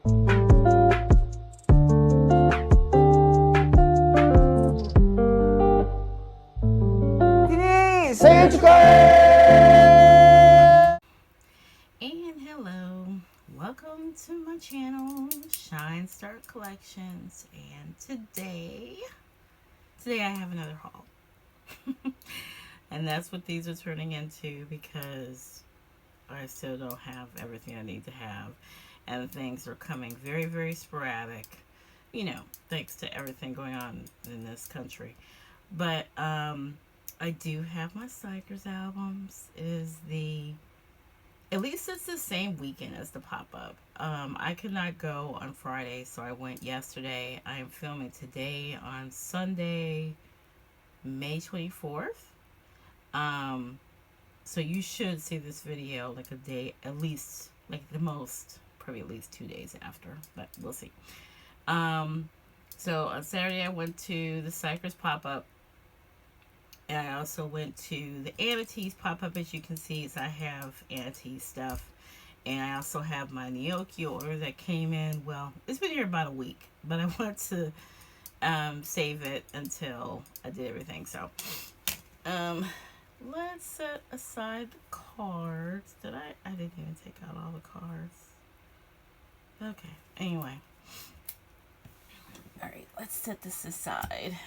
생일 축하해! And hello, welcome to my channel, Shine Star Collections. And today I have another haul. And that's what these are turning into, because I still don't have everything I need to have, and things are coming very, very sporadic, you know, thanks to everything going on in this country. But I do have my Xikers albums. At least it's the same weekend as the pop-up. I could not go on Friday, so I went yesterday. I am filming today on Sunday, May 24th. So you should see this video like a day, at least, like the most, probably at least 2 days after, but we'll see. So on Saturday I went to the Xikers pop-up. And I also went to the ATEEZ pop-up. As you can see, so I have ATEEZ stuff. And I also have my Neokyo order that came in. Well, it's been here about a week, but I want to save it until I did everything. So, let's set aside the cards. I didn't even take out all the cards. Okay, anyway. Alright, let's set this aside.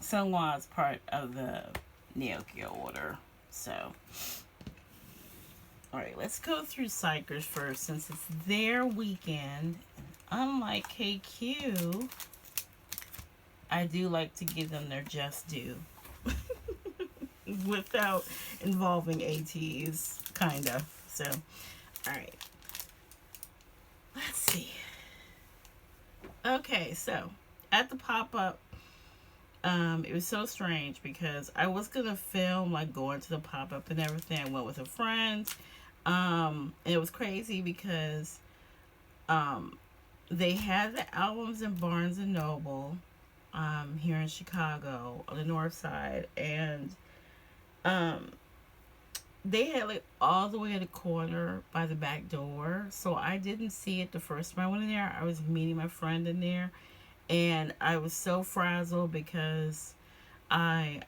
Sunwa is part of the Neokyo order. So, alright, let's go through Xikers first, since it's their weekend. And unlike KQ, I do like to give them their just due. Without involving ATEEZ, kind of. So, alright. Let's see. Okay, so, at the pop-up, it was so strange because I was gonna film like going to the pop-up and everything. I went with a friend. And it was crazy because they had the albums in Barnes and Noble here in Chicago on the north side, and they had like all the way in the corner by the back door, so I didn't see it the first time I went in there. I was meeting my friend in there. And I was so frazzled because my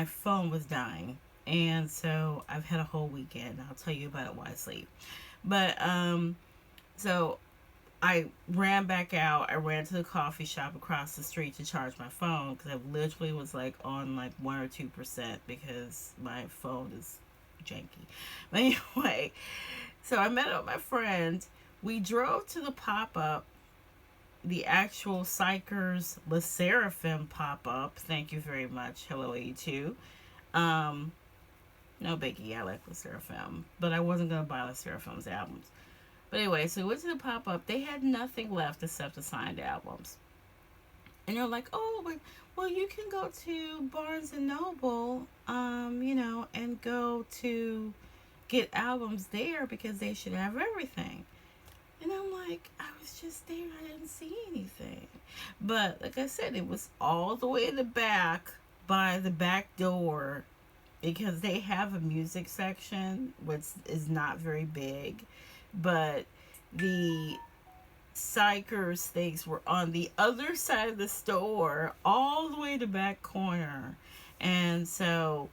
phone was dying. And so I've had a whole weekend. I'll tell you about it while I sleep. But, so I ran back out. I ran to the coffee shop across the street to charge my phone, because I literally was like on like 1 or 2% because my phone is janky. But anyway, so I met up with my friend. We drove to the pop-up. The actual Xikers Le Seraphim pop-up. Thank you very much. Hello, A2. No biggie. I like Le Seraphim. But I wasn't going to buy Le Seraphim's albums. But anyway, so we went to the pop-up. They had nothing left except the signed albums. And they're like, oh, well, you can go to Barnes & Noble, you know, and go to get albums there because they should have everything. And I'm like, I was just there. I didn't see anything. But like I said, it was all the way in the back by the back door, because they have a music section, which is not very big. But the Xikers things were on the other side of the store, all the way to the back corner. And so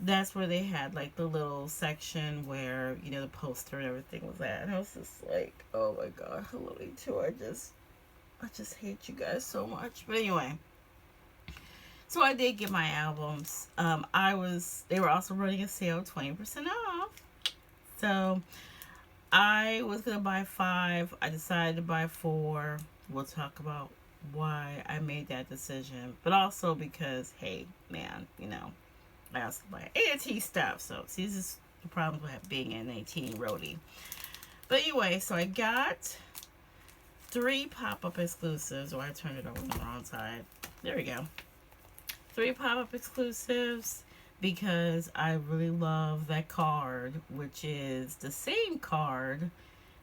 that's where they had like the little section where, you know, the poster and everything was at. And I was just like, oh my god, hello too. I just hate you guys so much. But anyway, so I did get my albums. They were also running a sale, 20% off. So I was gonna buy 5. I decided to buy 4. We'll talk about why I made that decision, but also because, hey, man, you know, I also buy ATEEZ stuff. So see, this is the problem with being an 18 roadie. But anyway, so I got 3 pop-up exclusives. Or I turned it over on the wrong side. There we go. 3 pop-up exclusives, because I really love that card, which is the same card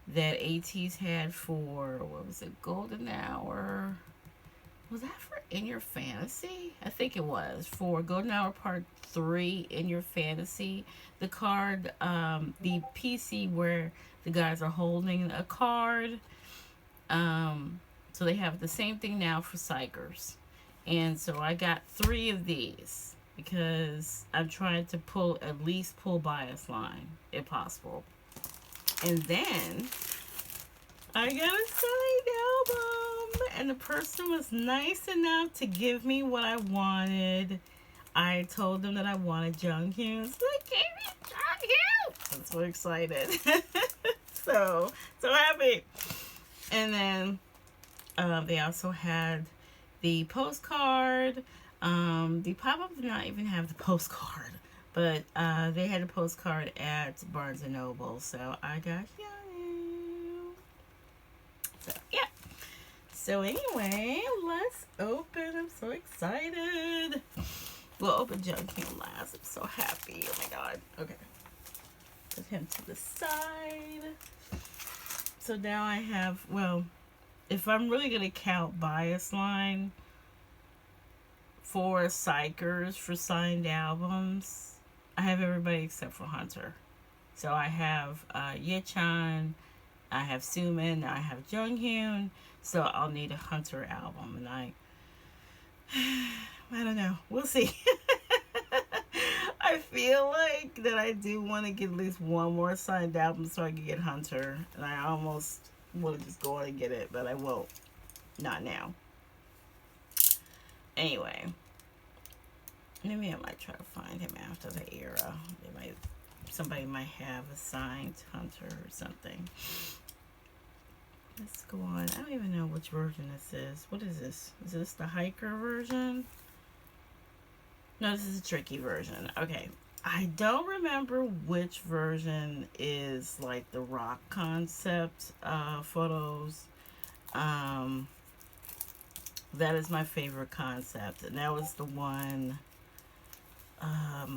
that ATEEZ had for, what was it, Golden Hour Was that for In Your Fantasy? I think it was for Golden Hour Part 3 In Your Fantasy. The card, the PC where the guys are holding a card. So they have the same thing now for Xikers. And so I got 3 of these because I'm trying to at least pull bias line if possible. And then I got a signed album, and the person was nice enough to give me what I wanted. I told them that I wanted Junghyun, so they gave me Junghyun. I'm so excited. so happy. And then they also had the postcard. The pop-up did not even have the postcard, but they had a postcard at Barnes & Noble, so I got So, yeah. So, anyway, let's open. I'm so excited. We'll open Junghyun last. I'm so happy. Oh, my God. Okay. Put him to the side. So, now I have, well, if I'm really going to count bias line for Xikers for signed albums, I have everybody except for Hunter. So, I have Yechan, I have Sumin, I have Junghyun, so I'll need a Hunter album, and I don't know. We'll see. I feel like that I do want to get at least one more signed album so I can get Hunter, and I almost want to just go on and get it, but I won't. Not now. Anyway, maybe I might try to find him after the era. Somebody might have a signed Hunter or something. Let's go on. I don't even know which version this is. What is this? Is this the hiker version? No, this is a tricky version. Okay. I don't remember which version is like the rock concept photos. That is my favorite concept. And that was the one... I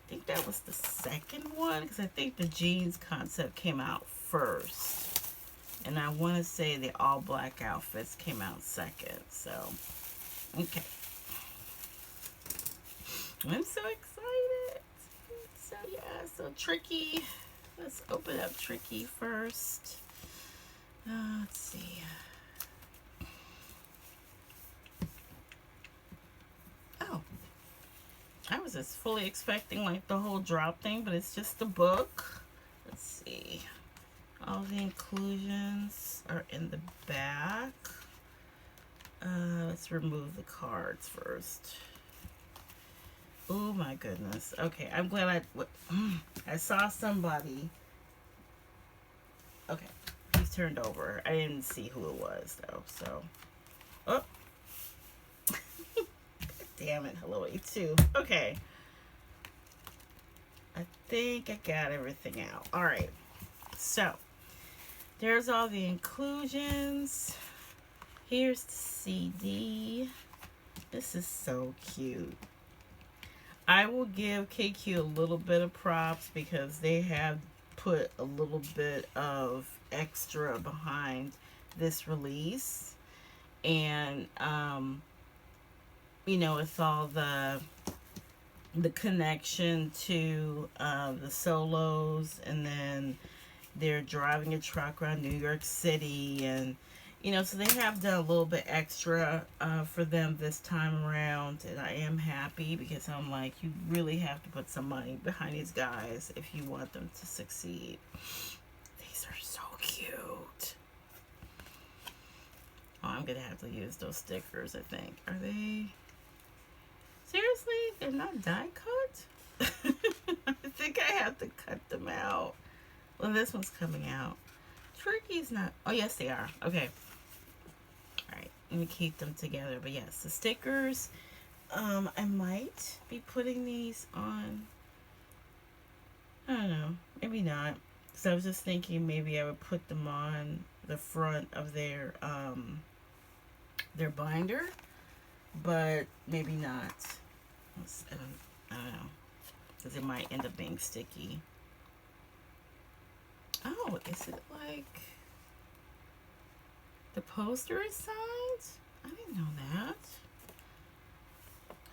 think that was the second one, because I think the jeans concept came out first. And I want to say the all black outfits came out second. So, okay. I'm so excited. So, yeah, so Tricky. Let's open up Tricky first. Let's see. Oh. I was just fully expecting like the whole drop thing, but it's just a book. Let's see. All the inclusions are in the back. Let's remove the cards first. Oh my goodness. Okay, I'm glad I saw somebody. Okay, he's turned over. I didn't see who it was though, so. Oh. Damn it, hello A2. Okay. I think I got everything out. Alright. So, there's all the inclusions. Here's the CD. This is so cute. I will give KQ a little bit of props because they have put a little bit of extra behind this release. And, you know, it's all the connection to the solos, and then they're driving a truck around New York City, and you know, so they have done a little bit extra for them this time around, and I am happy because I'm like, you really have to put some money behind these guys if you want them to succeed. These are so cute. Oh, I'm gonna have to use those stickers, I think. Are they... Seriously? They're not die cut? I think I have to cut them out. Well, this one's coming out. Tricky's not... Oh, yes, they are. Okay. Alright, let me keep them together. But yes, the stickers. I might be putting these on... I don't know. Maybe not. So I was just thinking maybe I would put them on the front of their binder. But maybe not. I don't know. Because it might end up being sticky. Oh, is it like... The poster is signed? I didn't know that.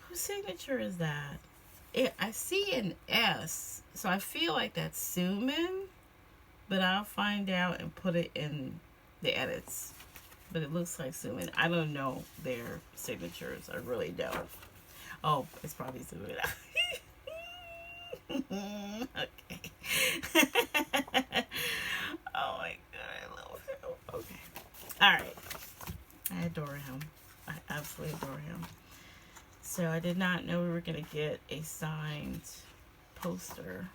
Whose signature is that? I see an S, so I feel like that's Suman, but I'll find out and put it in the edits. But it looks like Suman. I don't know their signatures. I really don't. Oh, it's probably Suman. Okay. Oh my god, I love him. Okay. Alright. I adore him. I absolutely adore him. So I did not know we were going to get a signed poster.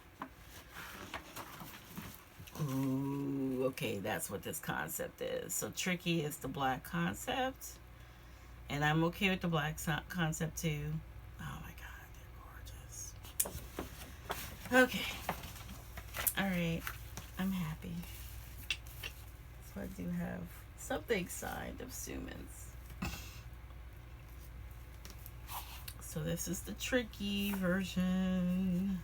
Ooh, okay, that's what this concept is. So Tricky is the black concept. And I'm okay with the black concept too. Oh my god, they're gorgeous. Okay. Alright, I'm happy. So I do have something signed of Suman's. So this is the Tricky version.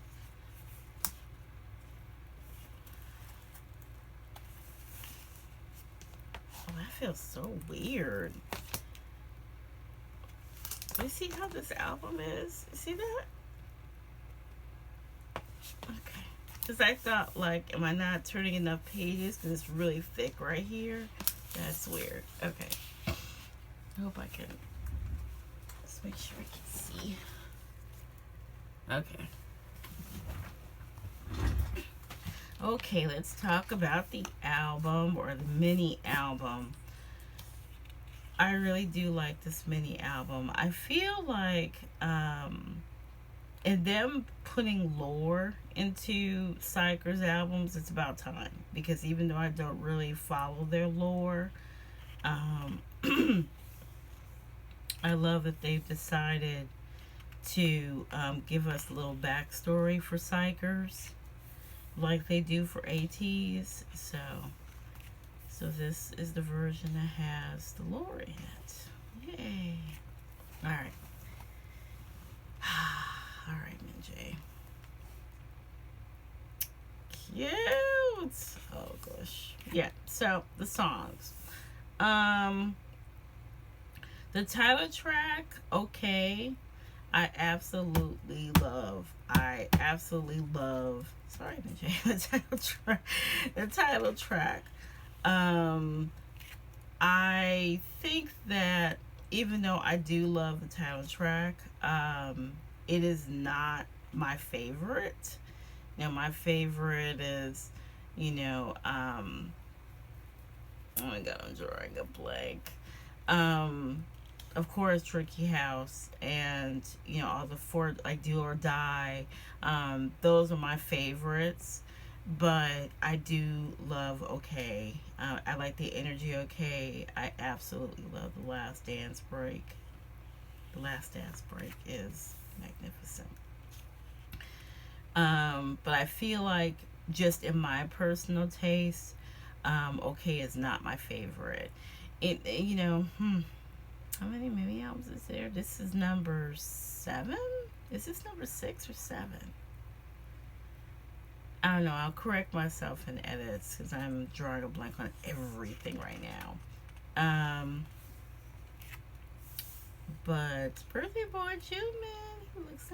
Oh, that feels so weird. You see how this album is? You see that? Okay. Because I thought, like, am I not turning enough pages? Because it's really thick right here. That's weird. Okay. I hope I can just make sure I can see. Okay. Okay, let's talk about the album or the mini album. I really do like this mini album. I feel like and them putting lore into Xikers albums, it's about time. Because even though I don't really follow their lore, I love that they've decided to give us a little backstory for Xikers, like they do for ATEEZ. So this is the version that has the lore in it. Yay! All right. All right, Minjay. Cute. Oh gosh. Yeah. So the songs. The title track, okay. I absolutely love. Sorry, Minjay. The title track. I think that even though I do love the title track, it is not my favorite. My favorite is, oh my god, I'm drawing a blank. Of course, Tricky House and, all the four, like Do or Die. Those are my favorites. But I do love Okay. I like the energy Okay. I absolutely love The Last Dance Break. The Last Dance Break is magnificent. But I feel like just in my personal taste, Okay is not my favorite. How many mini albums is there? This is number 7? Is this number 6 or 7? I don't know. I'll correct myself in edits because I'm drawing a blank on everything right now. But Birthday Boy Juman, he looks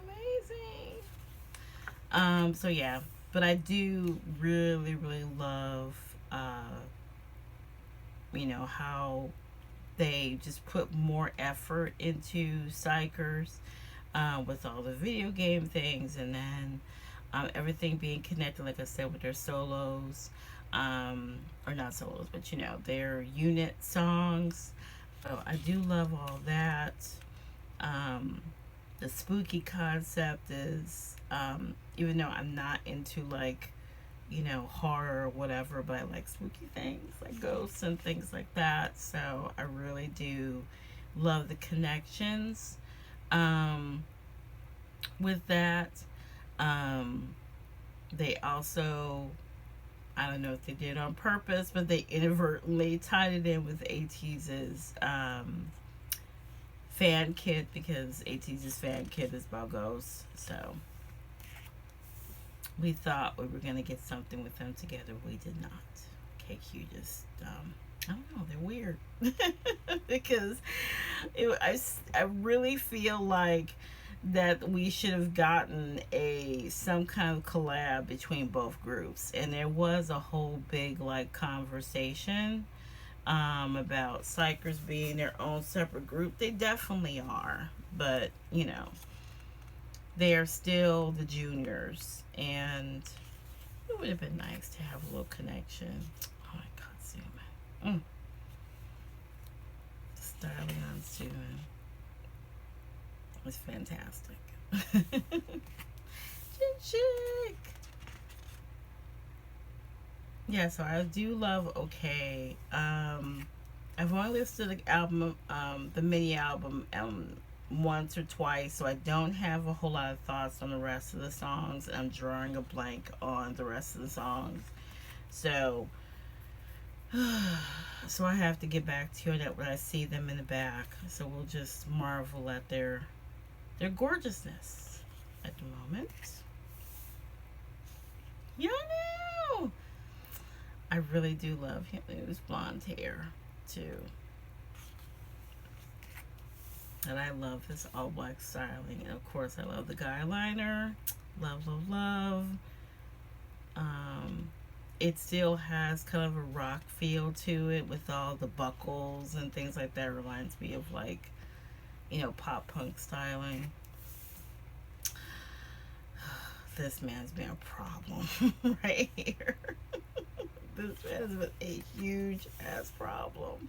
amazing. So yeah, but I do really, really love, how they just put more effort into Xikers, with all the video game things, and then everything being connected, like I said, with their solos, or not solos, but their unit songs. So I do love all that. The spooky concept is, even though I'm not into horror or whatever, but I like spooky things like ghosts and things like that. So I really do love the connections with that. They also, I don't know if they did on purpose, but they inadvertently tied it in with ATEEZ's fan kit, because ATEEZ's fan kit is about ghosts. So we thought we were going to get something with them together. We did not. KQ just I don't know, they're weird. Because I really feel like that we should have gotten a some kind of collab between both groups, and there was a whole big like conversation about Xikers being their own separate group. They definitely are, but you know, they are still the juniors, and it would have been nice to have a little connection. Oh my god, zoom in. The styling on Suman was fantastic. Chick. Yeah, so I do love Okay. I've only listened to the album, the mini album, once or twice, so I don't have a whole lot of thoughts on the rest of the songs. I'm drawing a blank on the rest of the songs, so so I have to get back to you on that when I see them in the back. So we'll just marvel at their gorgeousness at the moment. Yeah, I know. I really do love him. His blonde hair too. And I love his all black styling. And of course, I love the guy liner. Love, love, love. It still has kind of a rock feel to it with all the buckles and things like that. It reminds me of like, you know, pop punk styling. This man's been a problem right here. This man has been a huge ass problem.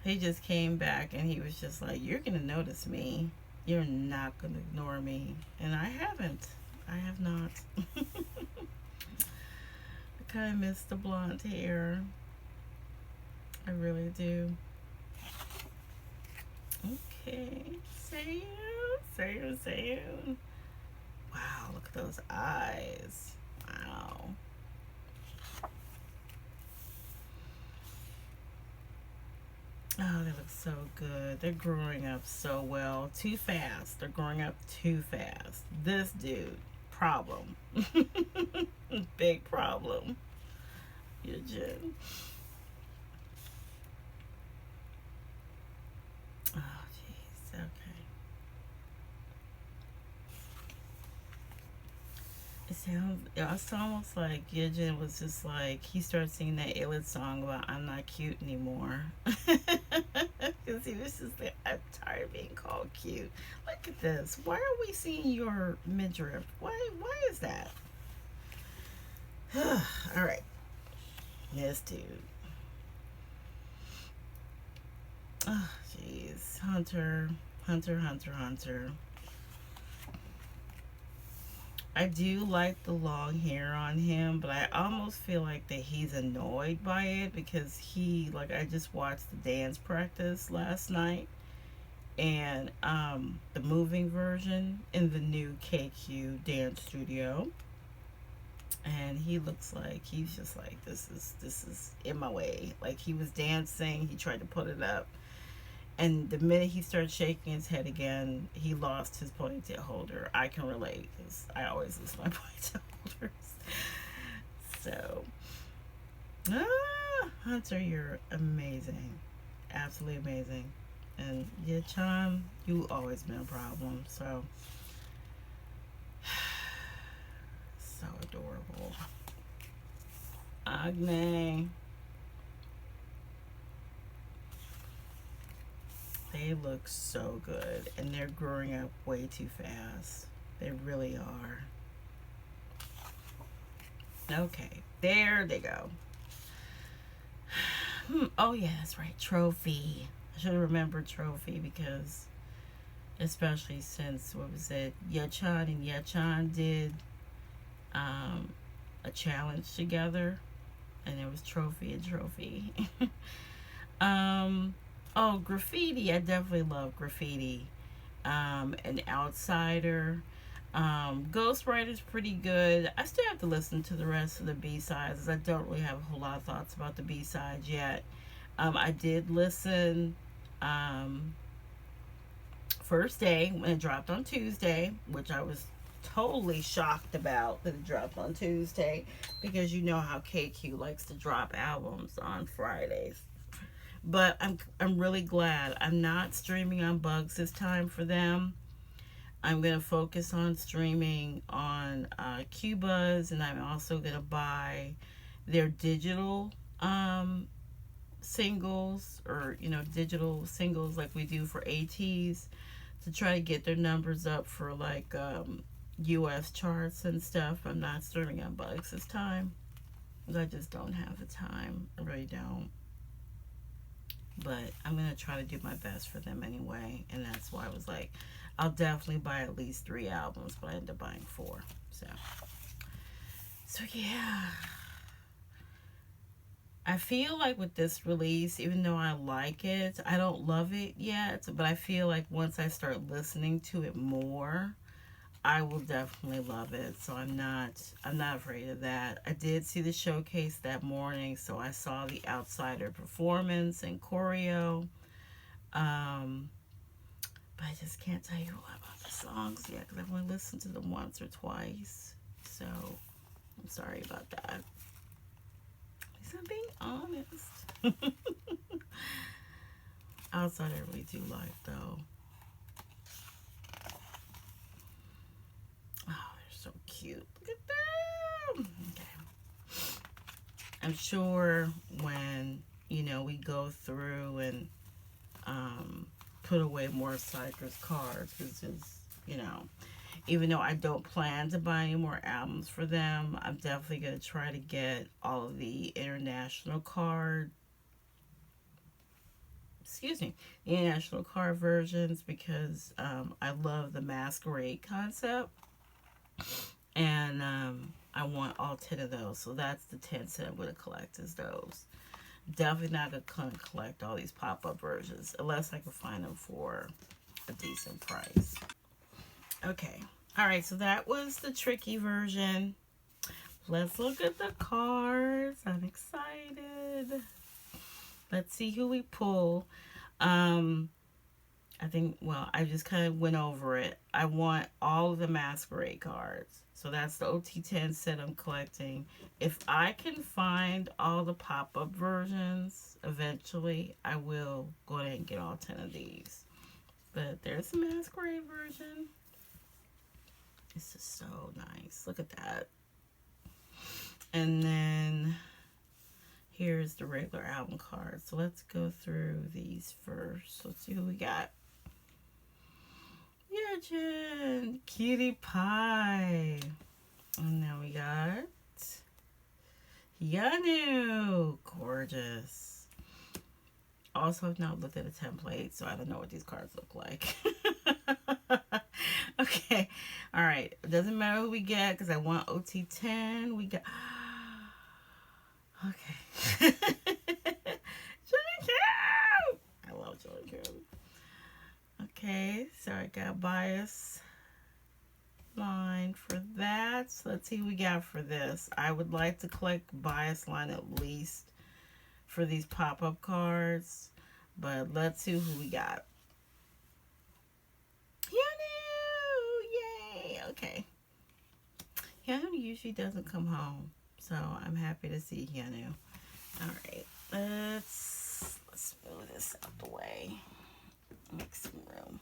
He just came back and he was just like, you're gonna notice me. You're not gonna ignore me. And I haven't. I have not. I kind of miss the blonde hair. I really do. Okay. Say you. Wow, look at those eyes. Wow. Oh, they look so good. They're growing up so well. Too fast. They're growing up too fast. This dude, problem. Big problem. Eugene. Oh, jeez. Okay. It's almost like Eugene was just like, he started singing that Illid song about I'm not cute anymore. Because he was just like, I'm tired of being called cute. Look at this. Why are we seeing your midriff? Why is that? Alright. This dude. Oh, jeez. Hunter. I do like the long hair on him, but I almost feel like that he's annoyed by it because I just watched the dance practice last night, and the moving version in the new KQ dance studio, and he looks like he's just like, this is in my way. Like, he was dancing, he tried to put it up, and the minute he started shaking his head again, he lost his ponytail holder. I can relate because I always lose my ponytail holders. So, Hunter, you're amazing. Absolutely amazing. And yeah, Chan, you always been a problem. So, so adorable. Agne. They look so good, and they're growing up way too fast. They really are. Okay, there they go. Oh yeah, that's right, Trophy. I should have remembered Trophy because, especially since, what was it, Yechan and Yechan did a challenge together, and it was Trophy and Trophy. Oh, Graffiti. I definitely love Graffiti. An Outsider. Ghostwriter's pretty good. I still have to listen to the rest of the B-sides. I don't really have a whole lot of thoughts about the B-sides yet. I did listen first day when it dropped on Tuesday, which I was totally shocked about that it dropped on Tuesday, because you know how KQ likes to drop albums on Fridays. But I'm really glad I'm not streaming on Bugs this time for them. I'm gonna focus on streaming on Qbuzz, and I'm also gonna buy their digital singles, or digital singles like we do for ATEEZ, to try to get their numbers up for like US charts and stuff. I'm not streaming on Bugs this time because I just don't have the time. I really don't. But I'm going to try to do my best for them anyway. And that's why I was like, I'll definitely buy at least 3 albums, but I ended up buying 4. So yeah. I feel like with this release, even though I like it, I don't love it yet. But I feel like once I start listening to it more, I will definitely love it. So I'm not afraid of that. I did see the showcase that morning, so I saw the Outsider performance and choreo. But I just can't tell you a lot about the songs yet because I've only listened to them once or twice. So I'm sorry about that. At least I'm being honest. Outsider I really do like though. So cute. Look at them. Okay. I'm sure when, we go through and put away more Xikers cards, because even though I don't plan to buy any more albums for them, I'm definitely going to try to get all of the international card versions, because I love the masquerade concept. And I want all 10 of those. So that's the 10 set I'm going to collect, is those. Definitely not going to collect all these pop-up versions unless I can find them for a decent price. Okay. Alright, so that was the tricky version. Let's look at the cards. I'm excited. Let's see who we pull. I think, I just kind of went over it. I want all of the masquerade cards. So that's the OT10 set I'm collecting. If I can find all the pop-up versions, eventually, I will go ahead and get all 10 of these. But there's the masquerade version. This is so nice. Look at that. And then here's the regular album card. So let's go through these first. Let's see who we got. Yurchin, Cutie Pie. And now we got Yanu. Gorgeous. Also, I've not looked at a template, so I don't know what these cards look like. Okay. Alright. It doesn't matter who we get because I want OT10. We got... Okay. I love Johnny Kim. Okay, so I got bias line for that. So let's see what we got for this. I would like to collect bias line at least for these pop-up cards. But let's see who we got. Yanu! Yay! Okay. Yanu usually doesn't come home. So I'm happy to see Yanu. Alright. Let's move this out the way. Make some room.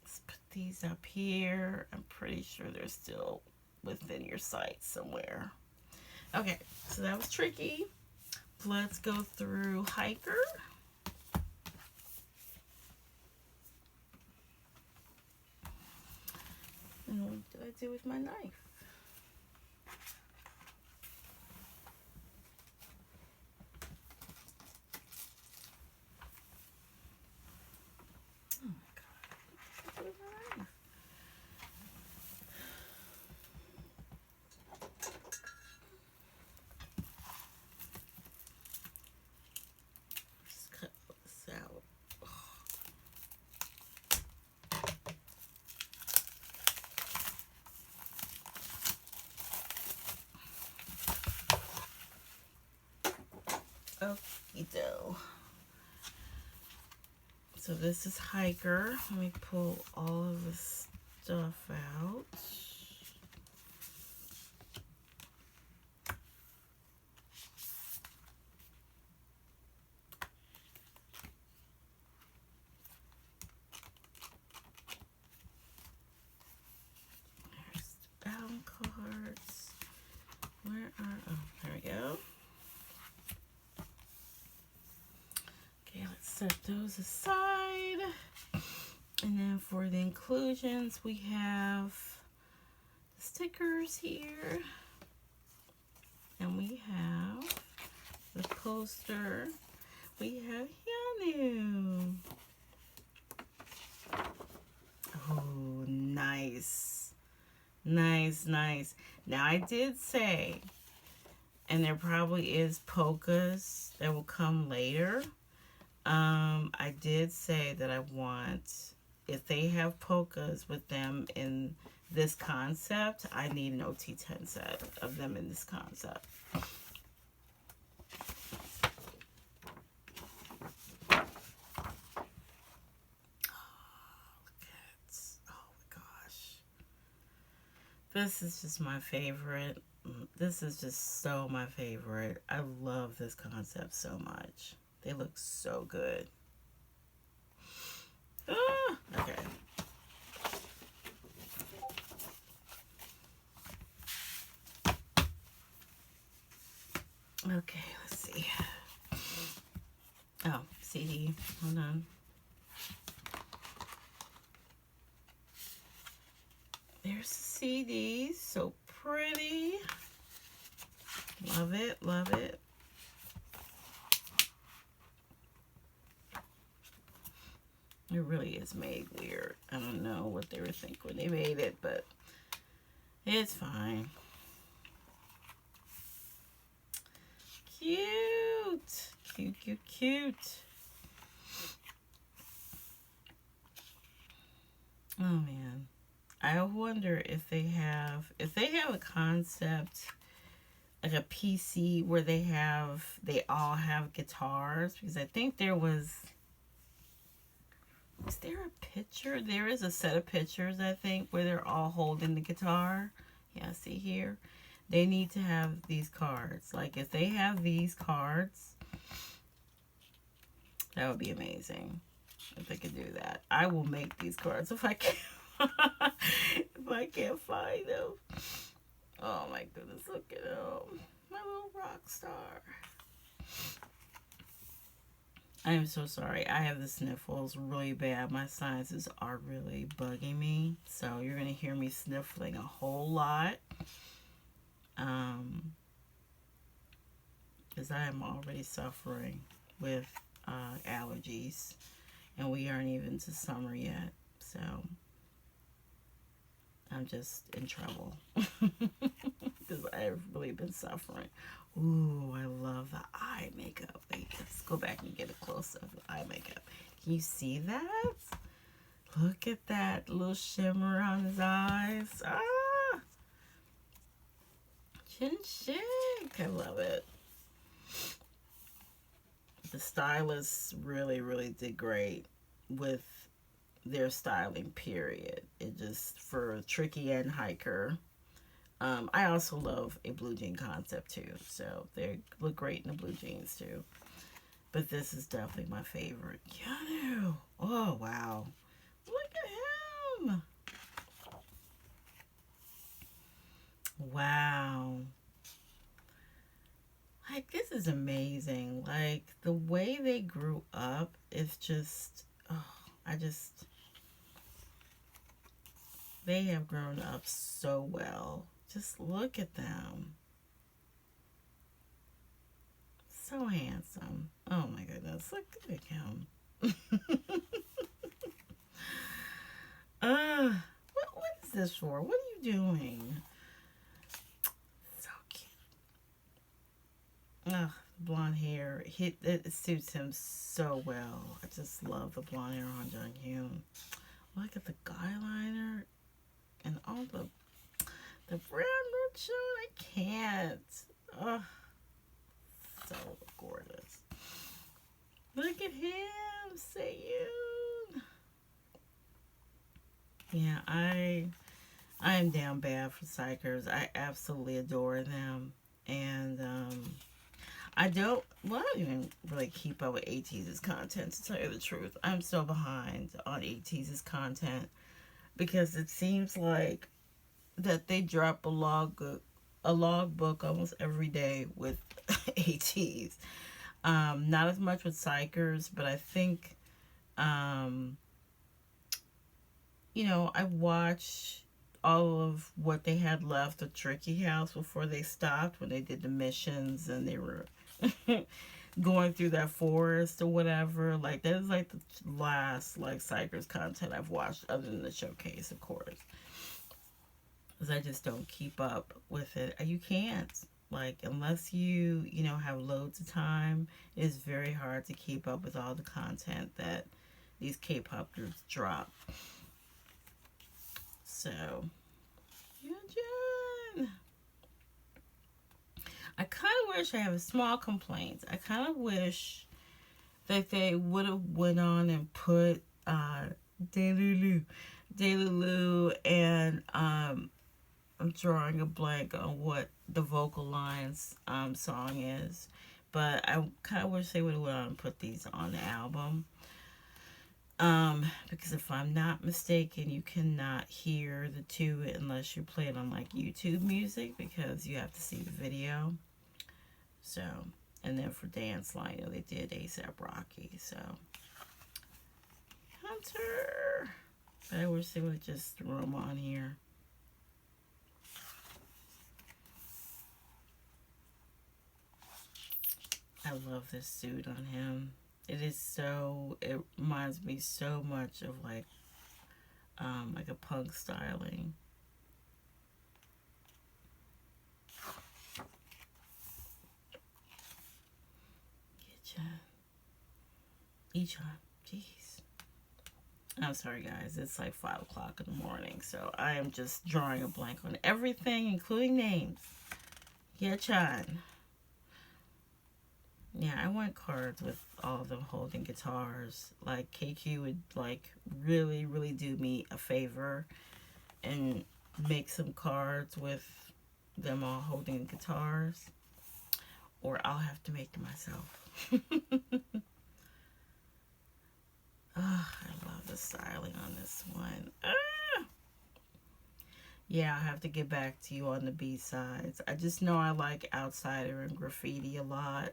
Let's put these up here. I'm pretty sure they're still within your sight somewhere. Okay, so that was tricky. Let's go through Hiker. And what did I do with my knife? Oh my God. What did I do with my knife? Just cut this out. Okie doke. So this is Hiker. Let me pull all of this stuff out. There's the bound cards. Where are, oh, there we go. Okay, let's set those aside. And then for the inclusions, we have the stickers here. And we have the poster. We have Yanu. Oh, nice. Nice, nice. Now, I did say, and there probably is pocas that will come later. I did say that I want, if they have pocas with them in this concept, I need an OT10 set of them in this concept. This is just my favorite. This is just so my favorite. I love this concept so much. They look so good. Ah, okay. Okay, let's see. Oh, CD. Hold on. There's the CDs. So pretty. Love it, love it. It really is made weird. I don't know what they were thinking when they made it, but it's fine. Cute. Cute, cute, cute. Oh, man. I wonder if they have a concept, like a PC where they all have guitars, because I think is there a picture? There is a set of pictures, I think, where they're all holding the guitar. Yeah, see here? They need to have these cards. Like, if they have these cards, that would be amazing. If they could do that. I will make these cards if I can. If I can't find them. Oh my goodness, look at him. My little rock star. I am so sorry. I have the sniffles really bad. My sinuses are really bugging me. So you're going to hear me sniffling a whole lot. Because I am already suffering with allergies. And we aren't even to summer yet. So I'm just in trouble. Because I've really been suffering. Ooh, I love the eye makeup. Wait, let's go back and get a close-up of the eye makeup. Can you see that? Look at that little shimmer on his eyes. Ah! Chin chick. I love it. The stylists really, really did great with their styling, period. It just, for Tricky and Hiker. I also love a blue jean concept too, so they look great in the blue jeans too. But this is definitely my favorite. Keanu! Oh, wow. Look at him! Wow. Like, this is amazing. Like, the way they grew up is just, oh, they have grown up so well. Just look at them. So handsome. Oh my goodness. Look at him. What is this for? What are you doing? So cute. Ugh, blonde hair. It suits him so well. I just love the blonde hair on Jung Hyun. Look at the eyeliner and all the brown root. I can't. Ugh. So gorgeous. Look at him. Say you. Yeah, I am down bad for Xikers. I absolutely adore them. And I don't, well, I don't even really keep up with ATEEZ's content, to tell you the truth. I'm so behind on ATEEZ's content because it seems like that they drop a log book almost every day with ATEEZ. Not as much with Xikers, but I think, um, I watched all of what they had left of Tricky House before they stopped when they did the missions and they were going through that forest or whatever. Like, that is like the last, like, Xikers content I've watched, other than the showcase, of course. Because I just don't keep up with it. You can't. Like, unless have loads of time, it's very hard to keep up with all the content that these K-pop groups drop. So, yeah, Jen. I kind of wish, I have a small complaint. I kind of wish that they would have went on and put Delulu and I'm drawing a blank on what the Vocal Lines song is, but I kind of wish they would have went on and put these on the album. Because if I'm not mistaken, you cannot hear the two unless you play it on like YouTube Music, because you have to see the video. So, and then for Dance Line, they did ASAP Rocky. So, Hunter. But I wish they would have just threw them on here. I love this suit on him. It reminds me so much of like a punk styling. Echan. Jeez. I'm sorry, guys. It's like 5 o'clock in the morning, so I am just drawing a blank on everything, including names. Yechan. Yeah, I want cards with all of them holding guitars. Like, KQ would, like, really, really do me a favor and make some cards with them all holding guitars. Or I'll have to make them myself. Oh, I love the styling on this one. Yeah, I'll have to get back to you on the B-sides. I just know I like Outsider and Graffiti a lot.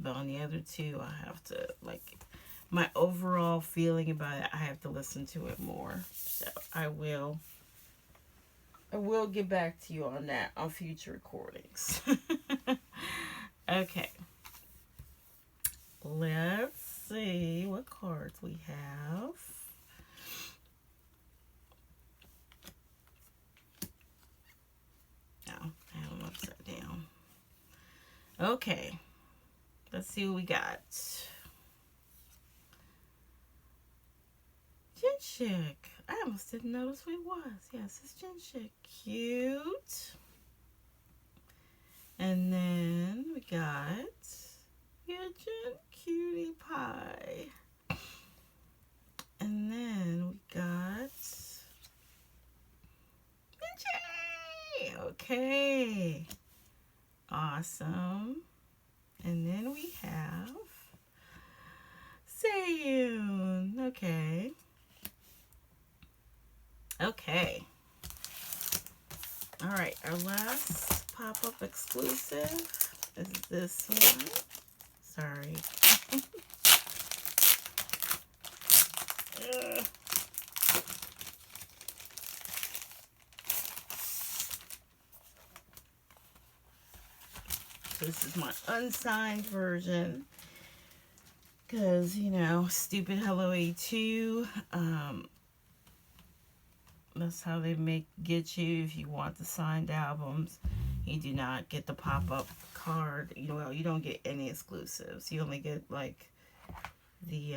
But on the other two, I have to, like, my overall feeling about it, I have to listen to it more. So I will get back to you on that on future recordings. Okay. Let's see what cards we have. Oh, I have them upside down. Okay. Let's see what we got. Jinshik. I almost didn't notice what it was. Yes, it's Jinshik. Cute. And then we got Yujin Cutie Pie. And then we got Minjay. Okay. Awesome. And then we have Seiyun. Okay. Okay. All right. Our last pop-up exclusive is this one. Sorry. This is my unsigned version. Because, stupid Hello A2. That's how they get you if you want the signed albums. You do not get the pop-up card. You don't get any exclusives. You only get, like, the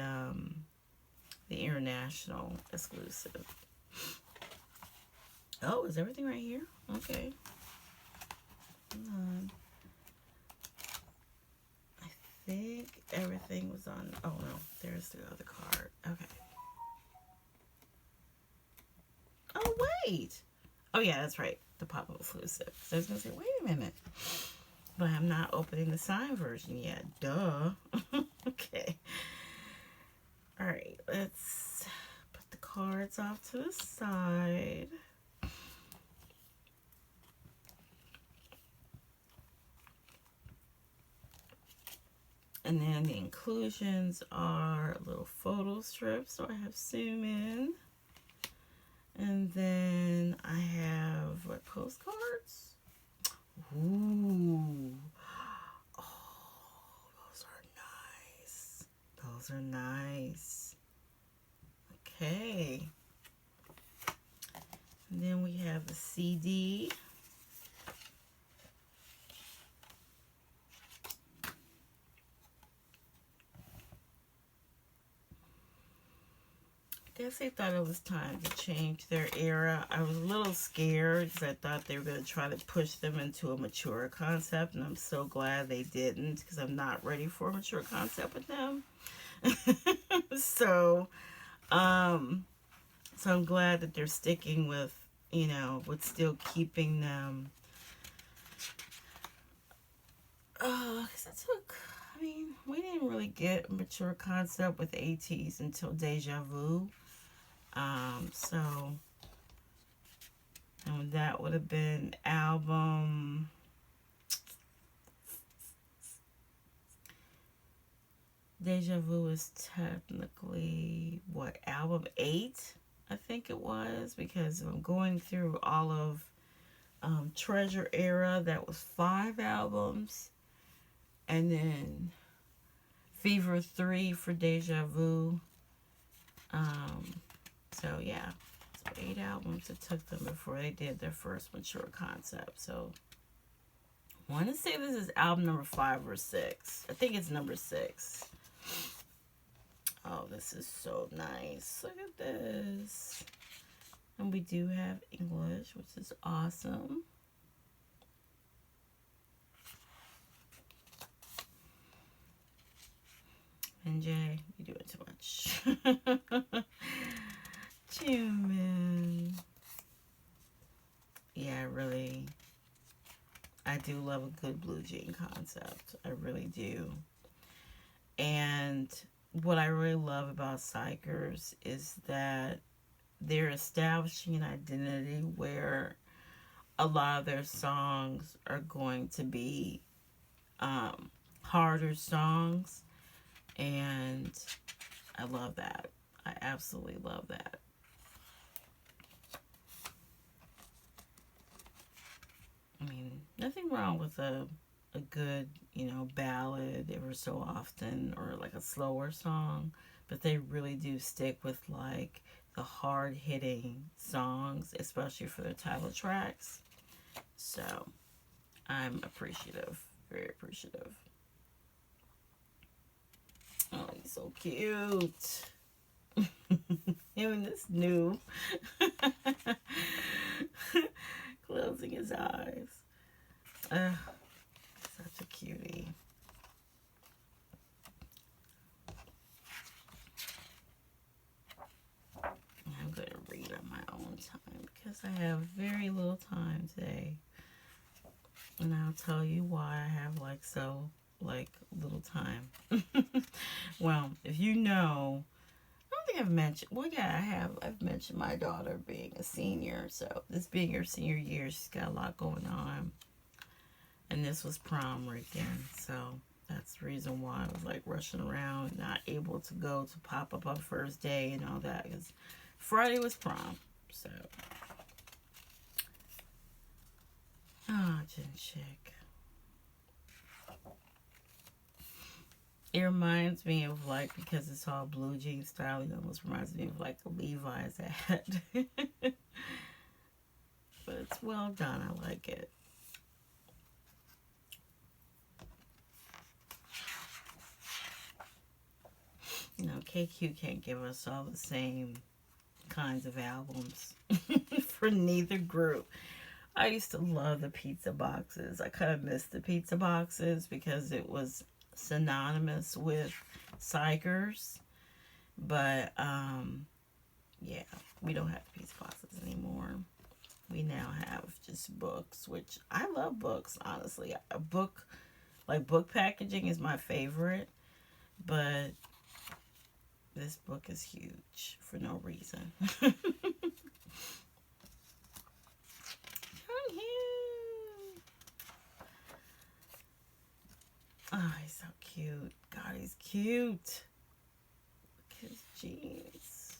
international exclusive. Oh, is everything right here? Okay. Hold on. I think everything was on. Oh, no. There's the other card. Okay. right. Oh yeah, that's right. The pop-up exclusive. So I was gonna say, wait a minute. But I'm not opening the signed version yet. Duh. Okay. Alright, let's put the cards off to the side. And then the inclusions are little photo strips. So I have zoom in. And then I have what, postcards? Ooh. Oh, those are nice. Those are nice. Okay. And then we have the CD. I guess they thought it was time to change their era. I was a little scared because I thought they were going to try to push them into a mature concept, and I'm so glad they didn't because I'm not ready for a mature concept with them. So I'm glad that they're sticking with, you know, with still keeping them. Because that took, I mean, we didn't really get a mature concept with ATEEZ until Deja Vu. So, and that would have been album. Deja Vu is technically, what, album 8? I think it was, because I'm going through all of Treasure Era, that was 5 albums. And then Fever 3 for Deja Vu. So yeah, so 8 albums it took them before they did their first mature concept. So I want to say this is album number 5 or 6. I think it's number 6. Oh, this is so nice. Look at this. And we do have English, which is awesome. And Jay, you're doing too much. Human. Yeah, I do love a good blue jean concept. I really do. And what I really love about Xikers is that they're establishing an identity where a lot of their songs are going to be harder songs. And I love that. I absolutely love that. I mean, nothing wrong with a good, you know, ballad every so often, or like a slower song, but they really do stick with like the hard hitting songs, especially for their title tracks. So I'm appreciative, very appreciative. Oh, he's so cute. Him and this new closing his eyes. Such a cutie. I'm going to read on my own time because I have very little time today. And I'll tell you why I have little time. Well, if you know, I don't think I've mentioned, well, yeah, I have. I've mentioned my daughter being a senior. So this being her senior year, she's got a lot going on. And this was prom weekend. So that's the reason why I was like rushing around, not able to go to pop up on first day and all that. Because Friday was prom. So. Ah, Jin Chick. It reminds me of like, because it's all blue jean style, it almost reminds me of like a Levi's hat. But it's well done. I like it. You know, KQ can't give us all the same kinds of albums for neither group. I used to love the pizza boxes. I kind of missed the pizza boxes because it was synonymous with Xikers. But, yeah, we don't have the pizza boxes anymore. purchase books, which I love books, honestly. A book, like book packaging is my favorite, but this book is huge for no reason. Oh, he's so cute. God, he's cute. Look at his jeans.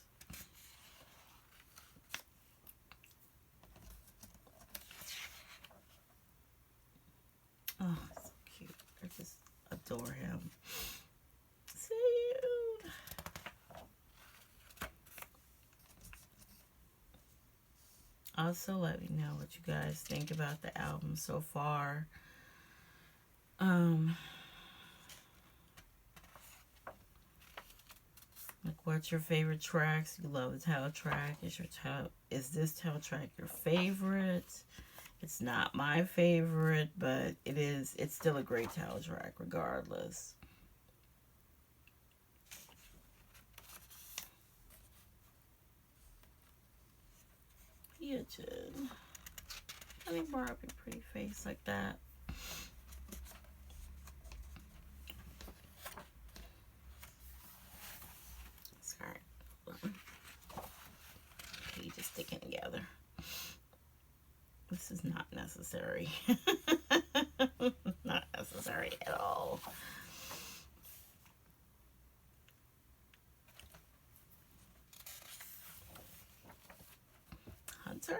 Oh, he's so cute. I just adore him. See you. Also, let me know what you guys think about the album so far. Like, what's your favorite tracks? You love the title track. Is this title track your favorite? It's not my favorite, but it's still a great title track regardless. Pigeon. I think more up your pretty face like that. Pages sticking together. This is not necessary. Not necessary at all. Hunter.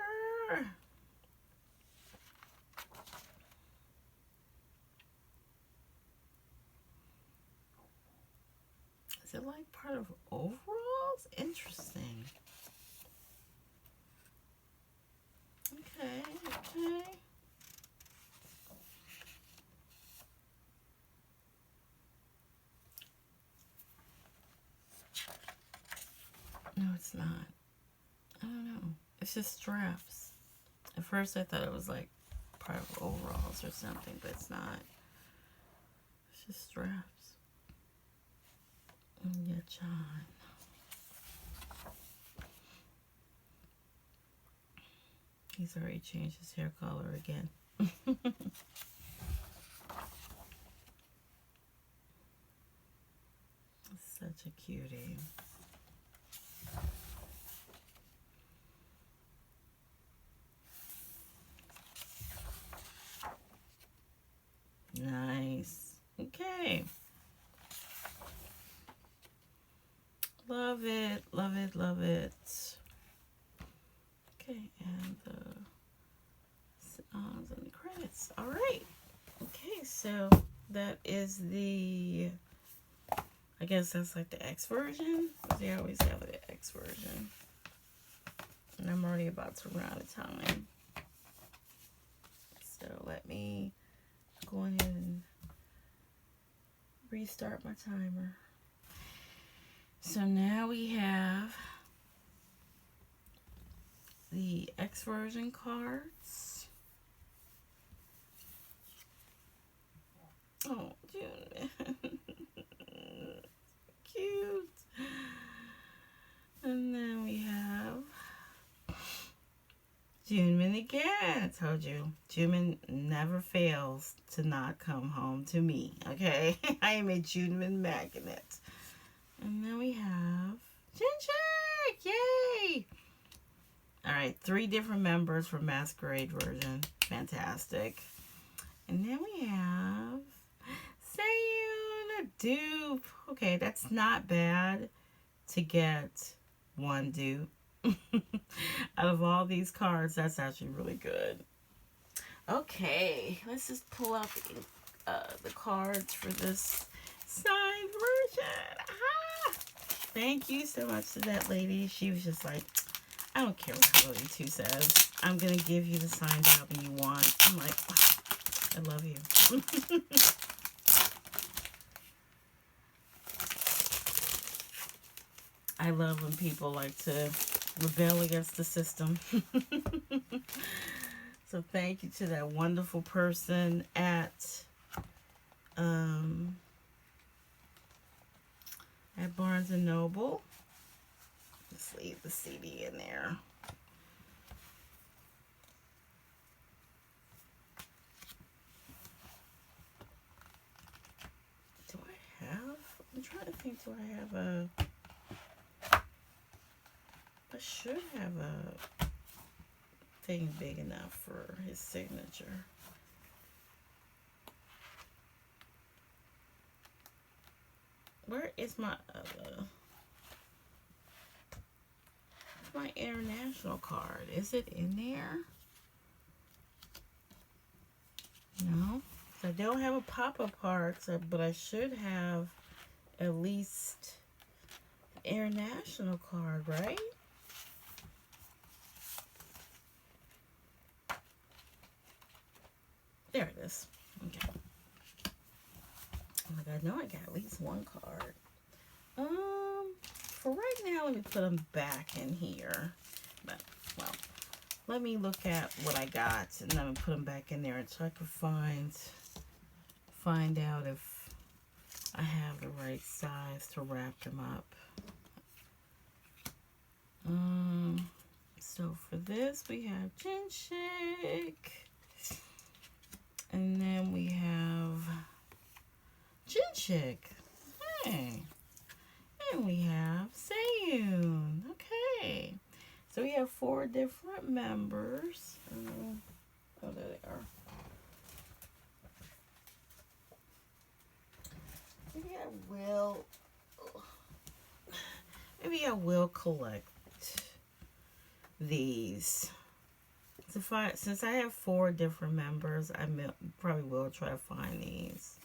Is it like part of overalls? Interesting. Okay. No, it's not. I don't know. It's just straps. At first I thought it was like part of overalls or something, but it's not. It's just straps. Yeah, John. He's already changed his hair color again. Such a cutie. Nice. Okay. Love it, love it, love it. Okay, and the songs and the credits. All right. Okay, so that is the, I guess that's like the X version. They always have the X version. And I'm already about to run out of time. So let me go ahead and restart my timer. So now we have the X version cards. Oh, June. Cute. And then we have Juneman again. I told you, Juneman never fails to not come home to me. Okay, I am a Juneman magnet. And then we have Ginger. Yay! All right, 3 different members for Masquerade version. Fantastic. And then we have Sayun, a dupe. Okay, that's not bad to get one dupe. Out of all these cards, that's actually really good. Okay, let's just pull out the cards for this signed version. Ah! Thank you so much to that lady. She was just like, I don't care what Lily 2 says. I'm going to give you the signed album you want. I'm like, oh, I love you. I love when people like to rebel against the system. So thank you to that wonderful person at Barnes & Noble. Let's leave the CD in there. do I have a... I should have a thing big enough for his signature. Where is my my international card? Is it in there? No. So I don't have a pop-up card, but I should have at least an international card, right? There it is. Okay. I know I got at least one card. For right now, let me put them back in here. But, well, let me look at what I got, and then put them back in there so I can find out if I have the right size to wrap them up. So for this, we have Jinshik. And then we have Jinshik. Hey. And we have Sayun. Okay. So we have 4 different members. Oh, there they are. Maybe I will collect these. Since I have 4 different members, I probably will try to find these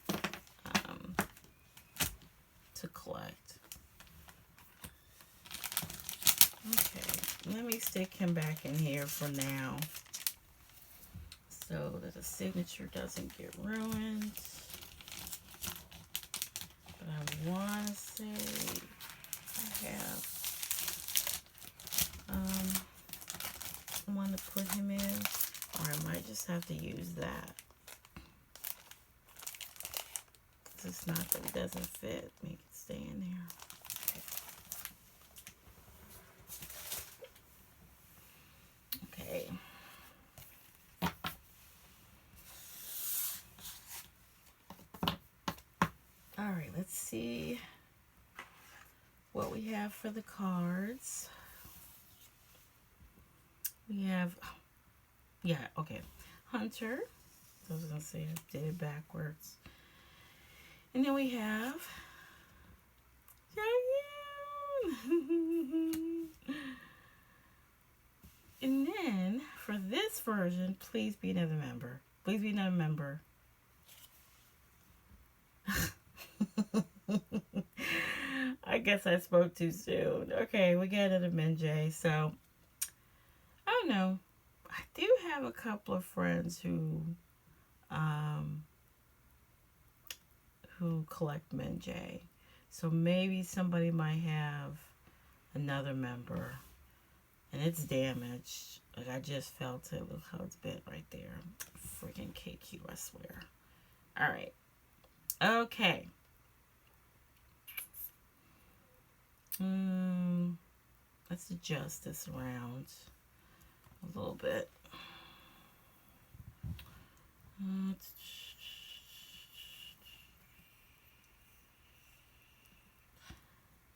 to collect. Okay, let me stick him back in here for now so that the signature doesn't get ruined. But I want to say I have one to put him in, or I might just have to use that. It's not that it doesn't fit. Make it stay in there. Okay. All right, let's see what we have for the cards. We have, yeah, okay, Hunter. I was going to say I did it backwards. And then we have Jaehyun. And then for this version, please be another member. Please be another member. I guess I spoke too soon. Okay, we got another Minjae. So, I don't know. I do have a couple of friends who collect Minjae. So maybe somebody might have another member. And it's damaged. Like, I just felt it. Look how it's bent right there. Freaking KQ, I swear. Alright. Okay. Let's adjust this around a little bit.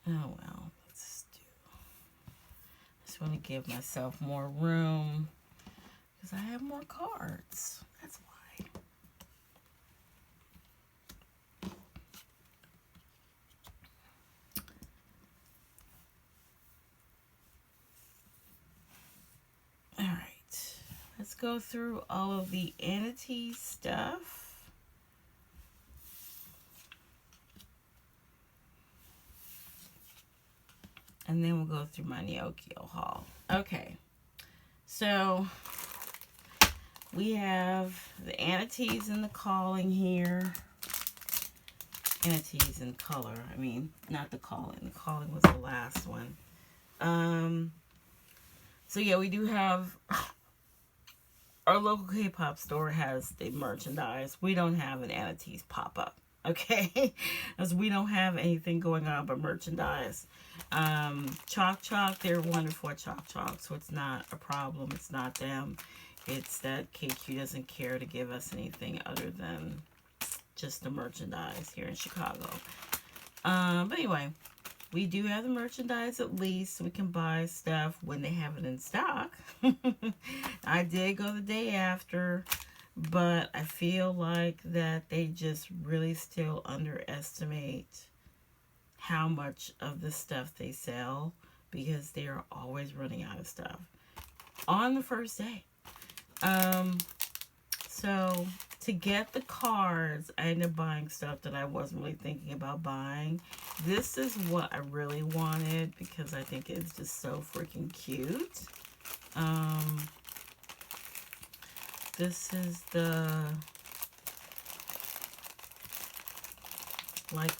Oh well, let's do. I just want to give myself more room because I have more cards. That's why. All right, let's go through all of the ATEEZ stuff. And then we'll go through my Neokyo haul. Okay, so we have the ATEEZ in the calling here. ATEEZ in color. I mean, not the calling. The calling was the last one. So yeah, we do have our local K-pop store has the merchandise. We don't have an ATEEZ pop-up. Okay, as we don't have anything going on but merchandise. Chalk Chalk, they're wonderful at Chalk Chalk, so it's not a problem. It's not them. It's that KQ doesn't care to give us anything other than just the merchandise here in Chicago. But anyway, we do have the merchandise at least, so we can buy stuff when they have it in stock. I did go the day after, but I feel like that they just really still underestimate how much of the stuff they sell, because they are always running out of stuff on the first day. So to get the cards, I ended up buying stuff that I wasn't really thinking about buying. This is what I really wanted because I think it's just so freaking cute. This is the, like,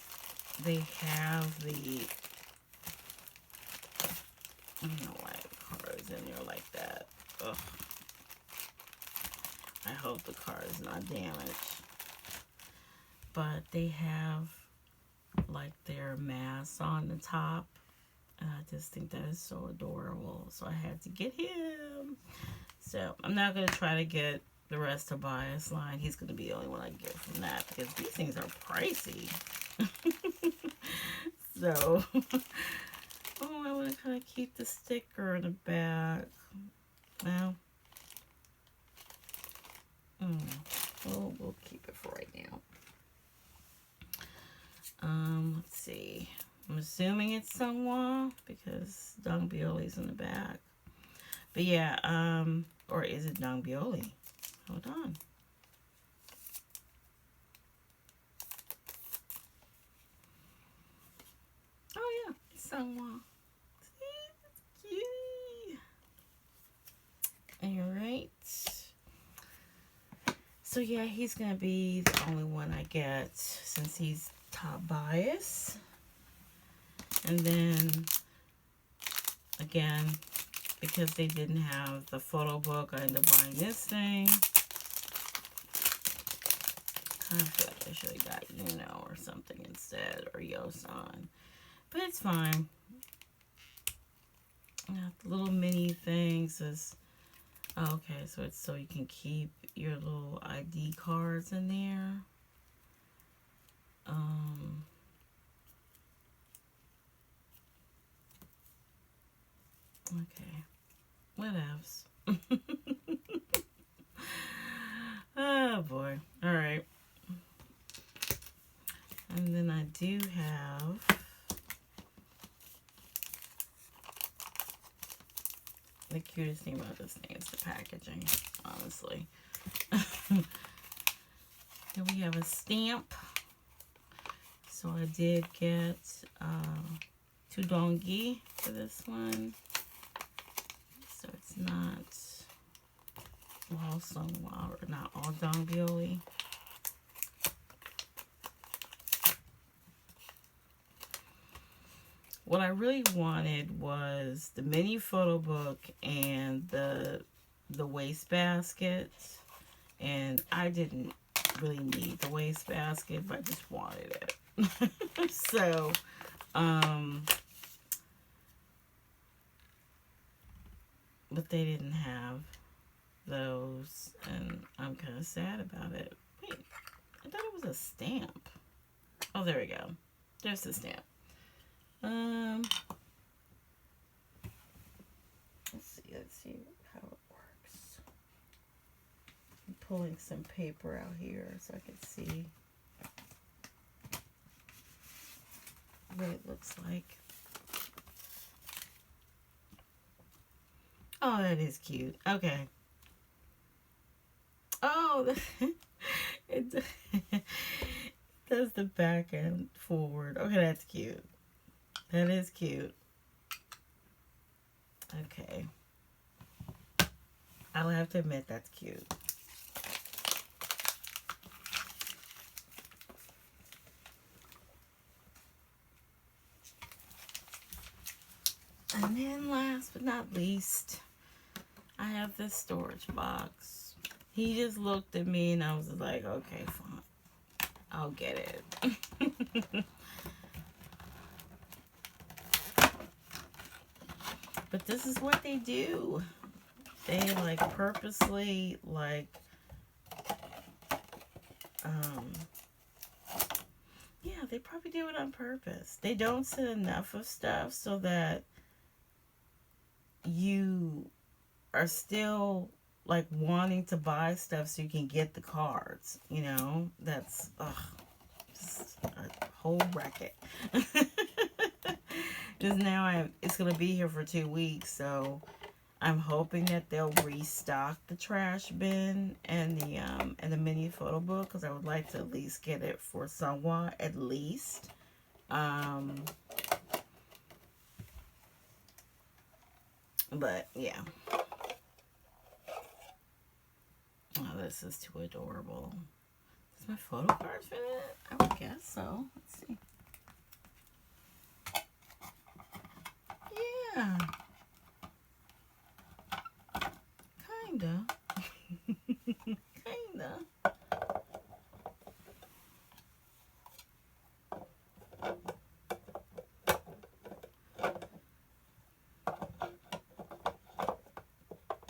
they have the, I don't know why the card is in there like that. Ugh. I hope the card is not damaged. But they have like their mask on the top. And I just think that is so adorable. So I had to get him. So I'm not going to try to get the rest of Bias line. He's going to be the only one I get from that, because these things are pricey. So, oh, I want to kind of keep the sticker in the back. Well, we'll keep it for right now. Let's see. I'm assuming it's Sungwa because Dongbioli's in the back. But yeah, or is it Dongbioli? Hold on. Oh yeah, it's Sungwa. See, it's cute. Alright. So yeah, he's gonna be the only one I get since he's top bias. And then again, because they didn't have the photo book, I ended up buying this thing. I feel like I should have got Yuno or something instead, or Yosan, but it's fine. The little mini things is, oh, okay, so it's so you can keep your little ID cards in there. Okay, what else? Oh boy. All right. And then I do have the cutest thing about this thing is the packaging, honestly. Then we have a stamp. So I did get 2 dongi for this one. So it's not all Sungwa, or not all Dongbioli. What I really wanted was the mini photo book and the wastebasket. And I didn't really need the wastebasket, but I just wanted it. So, but they didn't have those, and I'm kind of sad about it. Wait, I thought it was a stamp. Oh, there we go. There's the stamp. Let's see how it works. I'm pulling some paper out here so I can see what it looks like. Oh, that is cute. Okay. Oh, it does the back and forward. Okay, that's cute. That is cute. Okay. I'll have to admit that's cute. And then last but not least, I have this storage box. He just looked at me and I was like, okay, fine. I'll get it. But this is what they do. They like purposely Yeah, they probably do it on purpose. They don't send enough of stuff so that you are still like wanting to buy stuff so you can get the cards. You know, that's just a whole racket. Because now it's gonna be here for 2 weeks, so I'm hoping that they'll restock the trash bin and the mini photo book, because I would like to at least get it for Sungwa at least. But yeah. Oh, this is too adorable. Is my photo card fit in it? I would guess so. Let's see. Yeah. Kinda. Kinda.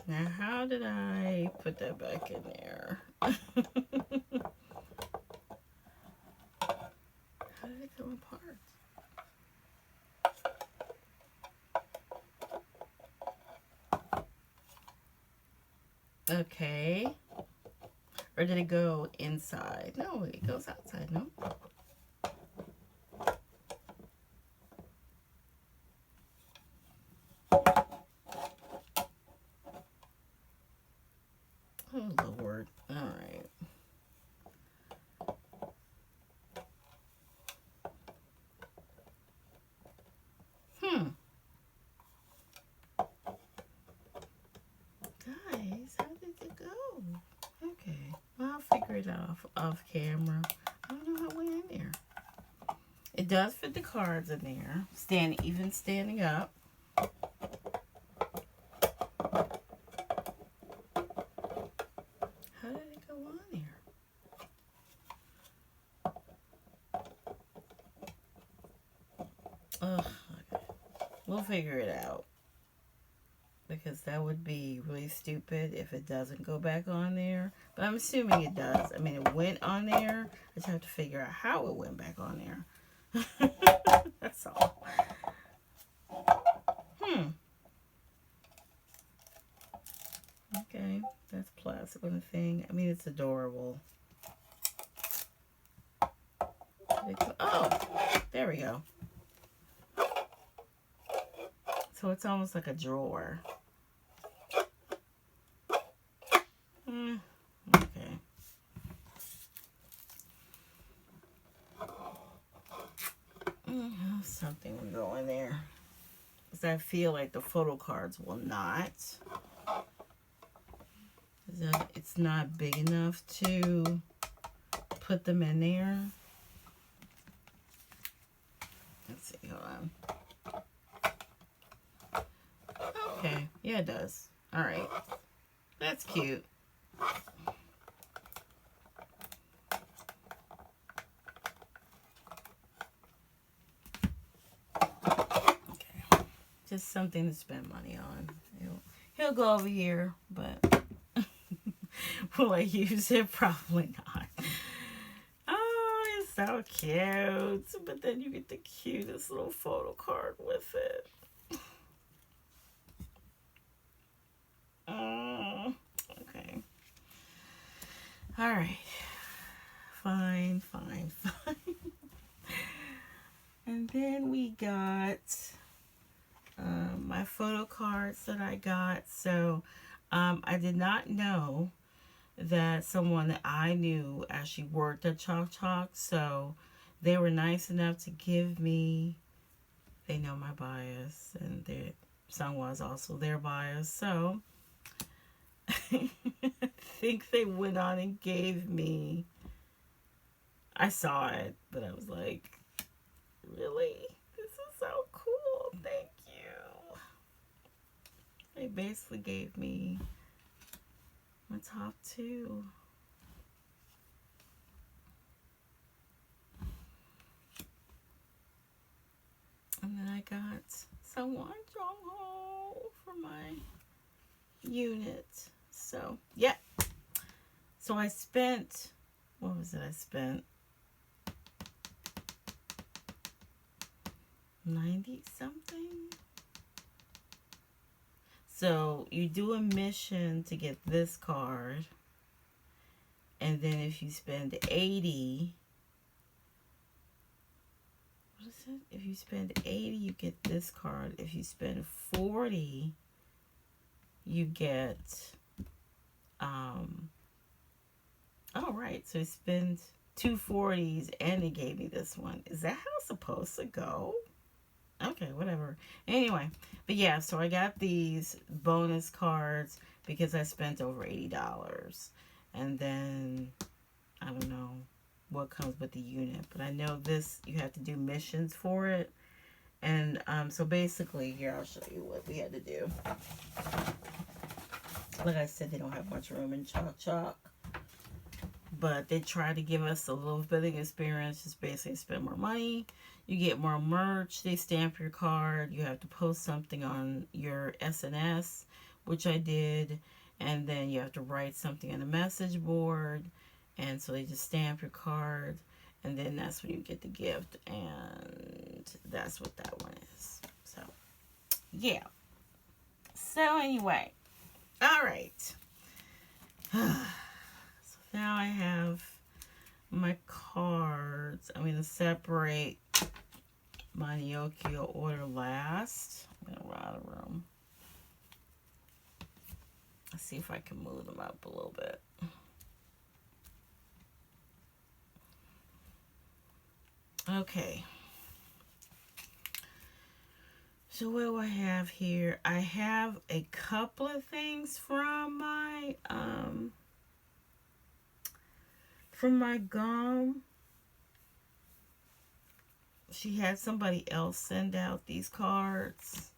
Now, how did I put that back in there? How did it come apart? Okay. Or did it go inside? No, it goes outside, no? Oh, Lord. All right. Guys, how did it go? Okay. Well, I'll figure it out off camera. I don't know how it went in there. It does fit the cards in there. Even standing up. How did it go on there? Ugh. Okay. We'll figure it out. Because that would be really stupid if it doesn't go back on there. But I'm assuming it does. I mean, it went on there. I just have to figure out how it went back on there. That's all. Okay, that's plastic on the thing. I mean, it's adorable. Oh, there we go. So it's almost like a drawer. Okay. Something will go in there. Because I feel like the photo cards will not. It's not big enough to put them in there. Let's see, hold on. Okay, yeah, it does. All right, that's cute. Okay, just something to spend money on. He'll go over here, but will I use it? Probably not. Oh, it's so cute. But then you get the cutest little photo card with it. Oh, okay. All right. Fine. And then we got my photo cards that I got. So I did not know that someone that I knew actually worked at Chalk Chalk. So they were nice enough to give me, they know my bias, and their son was also their bias. So I think they went on and gave me, I saw it, but I was like, really? This is so cool. Thank you. They basically gave me my top two. And then I got someone Jongho for my unit. So, yeah. So I spent, what was it I spent? 90 something. So you do a mission to get this card, and then if you spend 80, what is it? If you spend 80, you get this card. If you spend 40, you get, oh right, so you spend 240s and they gave me this one. Is that how it's supposed to go? Okay, whatever. Anyway, but yeah, so I got these bonus cards because I spent over $80. And then, I don't know what comes with the unit, but I know this, you have to do missions for it. And so basically, here, I'll show you what we had to do. Like I said, they don't have much room in Chalk Chalk. But they try to give us a little bit of experience. Just basically spend more money. You get more merch. They stamp your card. You have to post something on your SNS, which I did. And then you have to write something on the message board. And so they just stamp your card. And then that's when you get the gift. And that's what that one is. So, yeah. So, anyway. All right. Now I have my cards. I'm going to separate my Neokyo order last. I'm going to run out of room. Let's see if I can move them up a little bit. Okay. So what do I have here? I have a couple of things from my gum. She had somebody else send out these cards.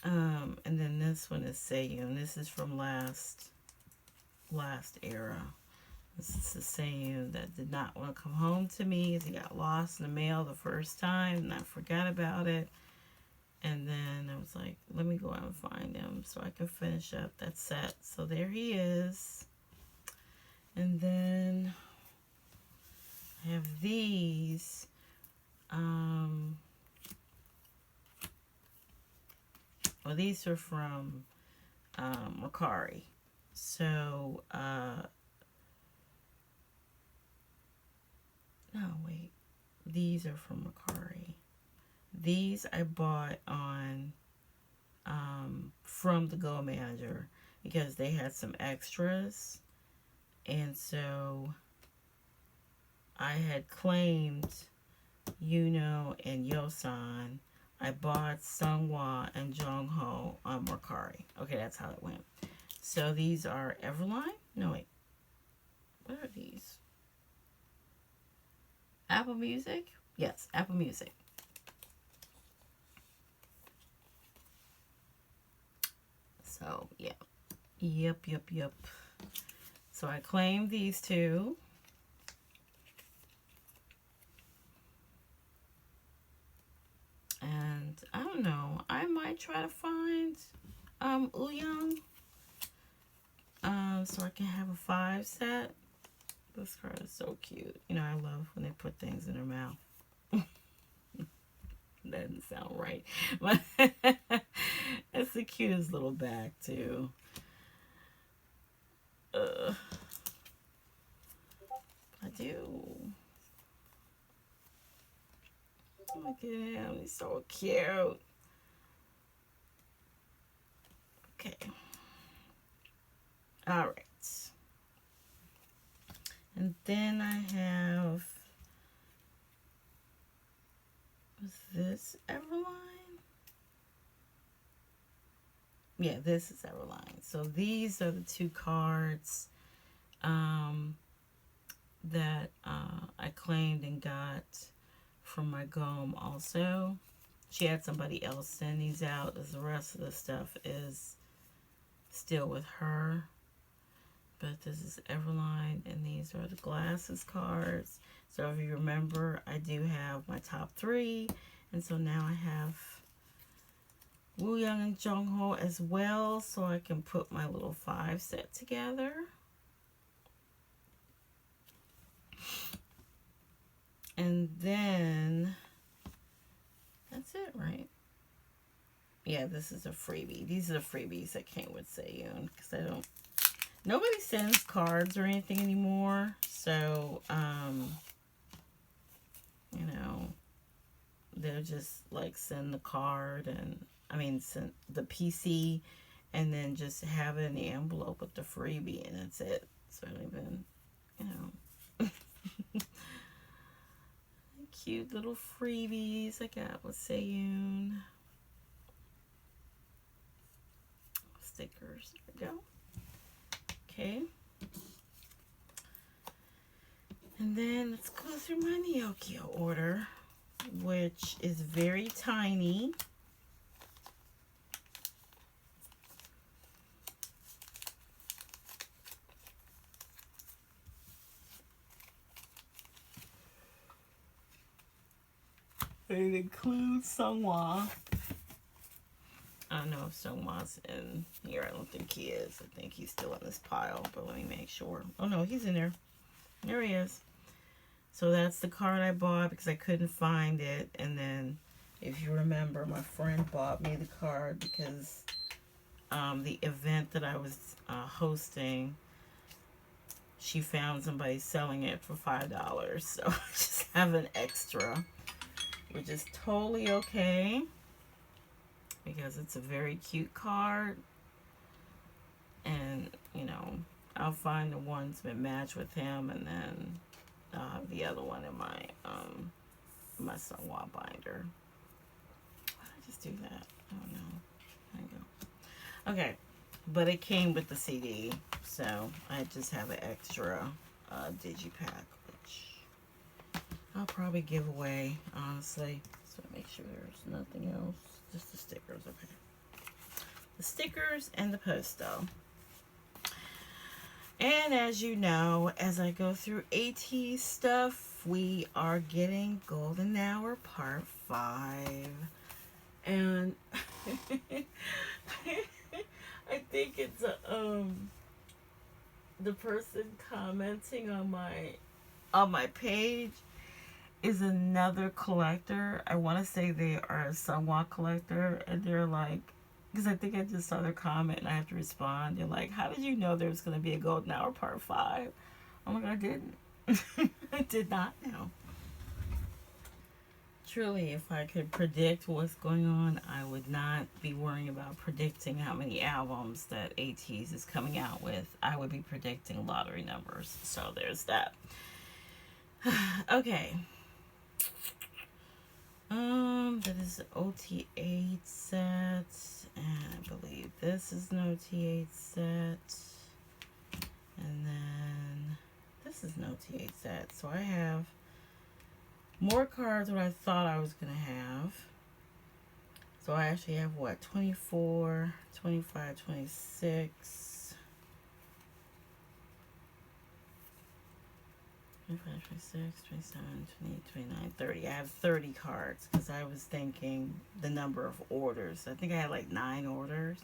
And then this one is Seiyun. This is from last era. This is the Seiyun that did not want to come home to me. He got lost in the mail the first time, and I forgot about it. And then I was like, let me go out and find him so I can finish up that set. So there he is. And then I have these. Well, these are from Mercari. So, no, wait. These are from Mercari. These I bought on from the Go Manager because they had some extras. And so I had claimed Yuno and Yosan. I bought Sunghwa and Jongho on Mercari. Okay, that's how it went. So these are Everline? No, wait. What are these? Apple Music? Yes, Apple Music. So, yeah. Yep. So I claimed these two. And I don't know. I might try to find Ouyang. So I can have a 5 set. This card is so cute. You know, I love when they put things in their mouth. That doesn't sound right. But it's the cutest little bag, too. I do. Look at him. He's so cute. Okay. All right. And then I have, was this Everline? Yeah, this is Everline. So these are the two cards that I claimed and got from my gum also. She had somebody else send these out as the rest of the stuff is still with her. But this is Everline, and these are the glasses cards. So if you remember, I do have my top 3. And so now I have Ouyang and Jongho as well, so I can put my little 5 set together. And then that's it, right? Yeah, this is a freebie. These are the freebies that came with Sayun, because I don't, nobody sends cards or anything anymore. So, you know, they'll just like send the card and, I mean, send the PC and then just have it in the envelope with the freebie and that's it. So I don't even, you know. Cute little freebies I got with Sayun. Stickers. There we go. Okay. And then let's go through my Neokyo order, which is very tiny. It includes Sunghwa. I don't know if Sunghwa's in here. I don't think he is. I think he's still in this pile, but let me make sure. Oh no, he's in there. There he is. So that's the card I bought because I couldn't find it. And then, if you remember, my friend bought me the card because the event that I was hosting, she found somebody selling it for $5. So I just have an extra, which is totally okay because it's a very cute card. And, you know, I'll find the ones that match with him and then the other one in my Sunghwa binder. Why did I just do that? I don't know. There you go. Okay, but it came with the CD, so I just have an extra digipack, which I'll probably give away, honestly. So make sure there's nothing else. Just the stickers, okay. The stickers and the posto. And as you know, as I go through ATEEZ stuff, we are getting Golden Hour Part 5. And I think it's the person commenting on my page is another collector. I want to say they are a Sunghwa collector, and they're like, because I think I just saw their comment and I have to respond. They're like, how did you know there was going to be a Golden Hour Part 5? I'm like, I didn't. I did not know. Truly, if I could predict what's going on, I would not be worrying about predicting how many albums that ATEEZ is coming out with. I would be predicting lottery numbers. So there's that. Okay. That is the OT8 set. And I believe this is an OT8 set. And then this is an OT8 set. So I have more cards than I thought I was going to have. So I actually have what? 24, 25, 26. 25, 26, 27, 28, 29, 30. I have 30 cards because I was thinking the number of orders. I think I had like 9 orders,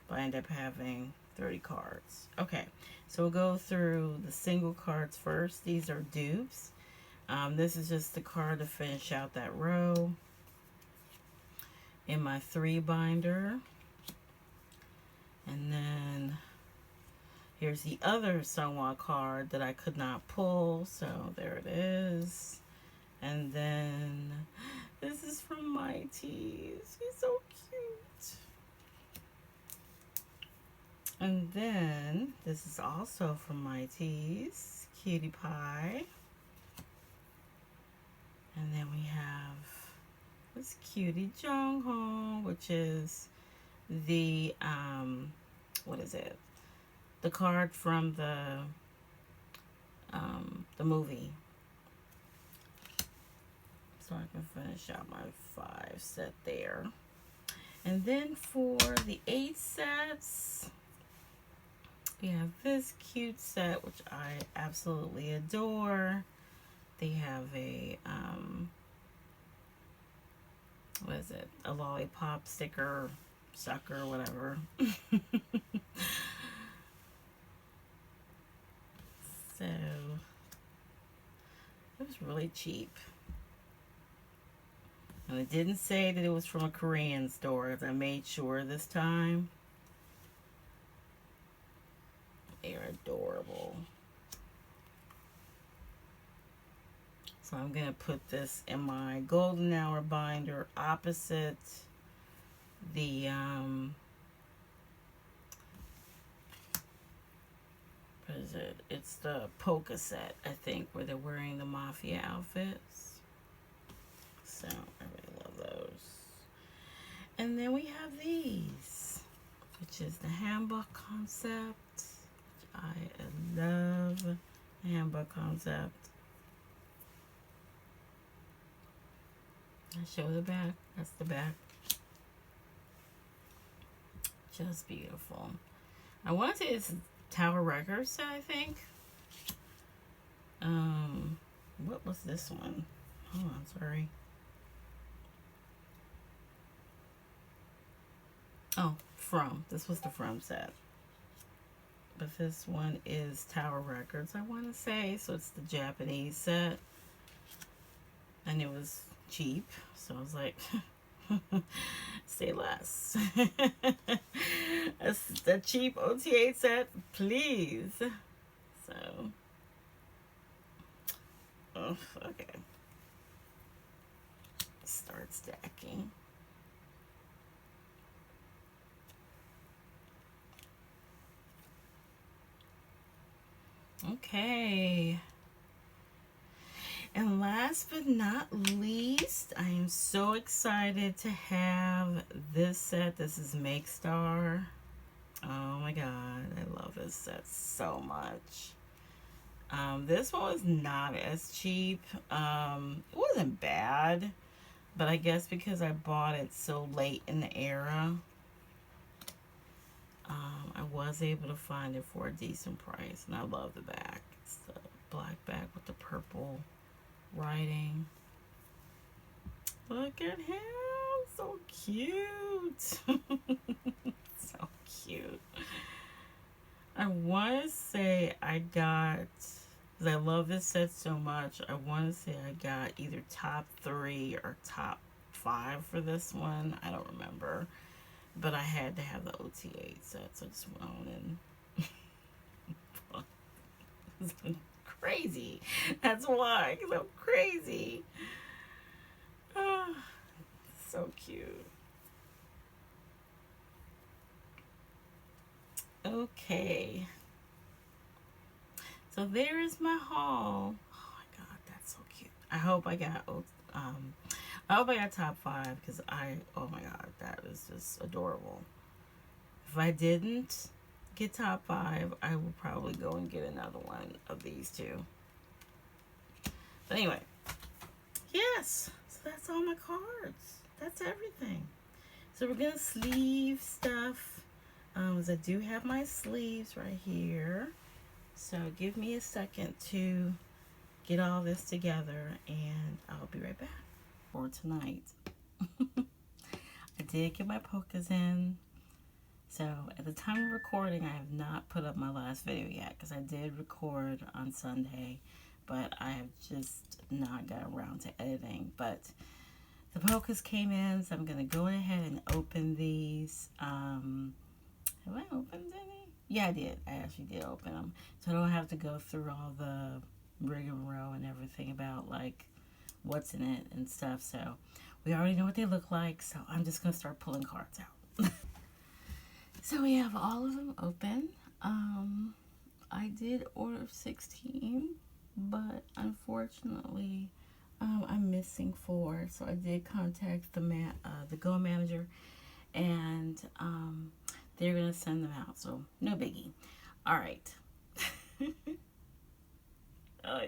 but I ended up having 30 cards. Okay, so we'll go through the single cards first. These are dupes. This is just the card to finish out that row in my 3 binder. And then here's the other Sunghwa card that I could not pull, so there it is. And then this is from ATEEZ. He's so cute. And then this is also from ATEEZ, Cutie Pie. And then we have this Cutie Jongho, which is the what is it? The card from the movie. So I can finish out my 5 set there. And then for the 8 sets, we have this cute set, which I absolutely adore. They have a, what is it? A lollipop sticker, sucker, whatever. So, it was really cheap. And it didn't say that it was from a Korean store, as I made sure this time. They're adorable. So I'm going to put this in my golden hour binder opposite the what is it? It's the polka set, I think, where they're wearing the mafia outfits. So I really love those. And then we have these, which is the handbook concept. I love the handbook concept. I show the back. That's the back. Just beautiful. I want to say it's Tower Records set, I think. What was this one? Hold on, sorry. Oh, From. This was the From set. But this one is Tower Records, I want to say. So it's the Japanese set. And it was cheap. So I was like, say less. A cheap OTA set, please. So, oh, okay. Start stacking. Okay. And last but not least, I am so excited to have this set. This is Make Star. Oh my god, I love this set so much. This one was not as cheap. It wasn't bad, but I guess because I bought it so late in the era, I was able to find it for a decent price. And I love the back. It's the black back with the purple writing. Look at him, so cute. So cute. I want to say I got, because I love this set so much, I want to say I got either top 3 or top 5 for this one. I don't remember, but I had to have the OTA set, so I just went on and crazy. That's why, because I'm crazy. Oh, so cute. Okay. So there is my haul. Oh my god, that's so cute. I hope I got top 5 because oh my god, that is just adorable. If I didn't get top 5, I will probably go and get another one of these two. But anyway, yes, so that's all my cards. That's everything. So we're gonna sleeve stuff. I do have my sleeves right here. So give me a second to get all this together and I'll be right back for tonight. I did get my pocas in. So at the time of recording, I have not put up my last video yet because I did record on Sunday, but I have just not got around to editing. But the pocas came in, so I'm going to go ahead and open these. Have I opened any? Yeah, I did. I actually did open them. So I don't have to go through all the rigmarole and everything about like what's in it and stuff. So we already know what they look like. So I'm just going to start pulling cards out. So we have all of them open. I did order 16, but unfortunately I'm missing 4. So I did contact the Go manager and they're going to send them out. So no biggie. All right. All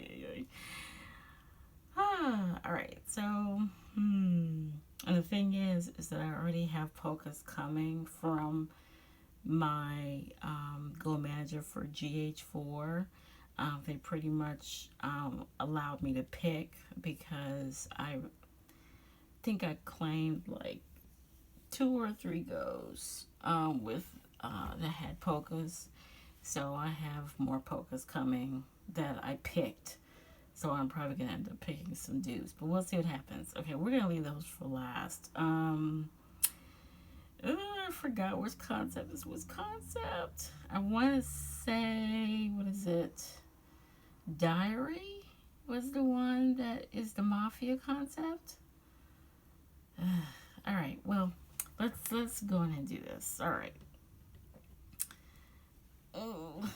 right. So, and the thing is that I already have pocas coming from my Go manager for GH4. They pretty much allowed me to pick because I think I claimed like 2 or 3 goes with that had pocas. So I have more pocas coming that I picked So I'm probably gonna end up picking some dupes, but we'll see what happens. Okay, we're gonna leave those for last. I forgot which concept this was. Concept. I want to say, what is it? Diary was the one that is the mafia concept. All right. Well, let's go ahead and do this. All right. Oh,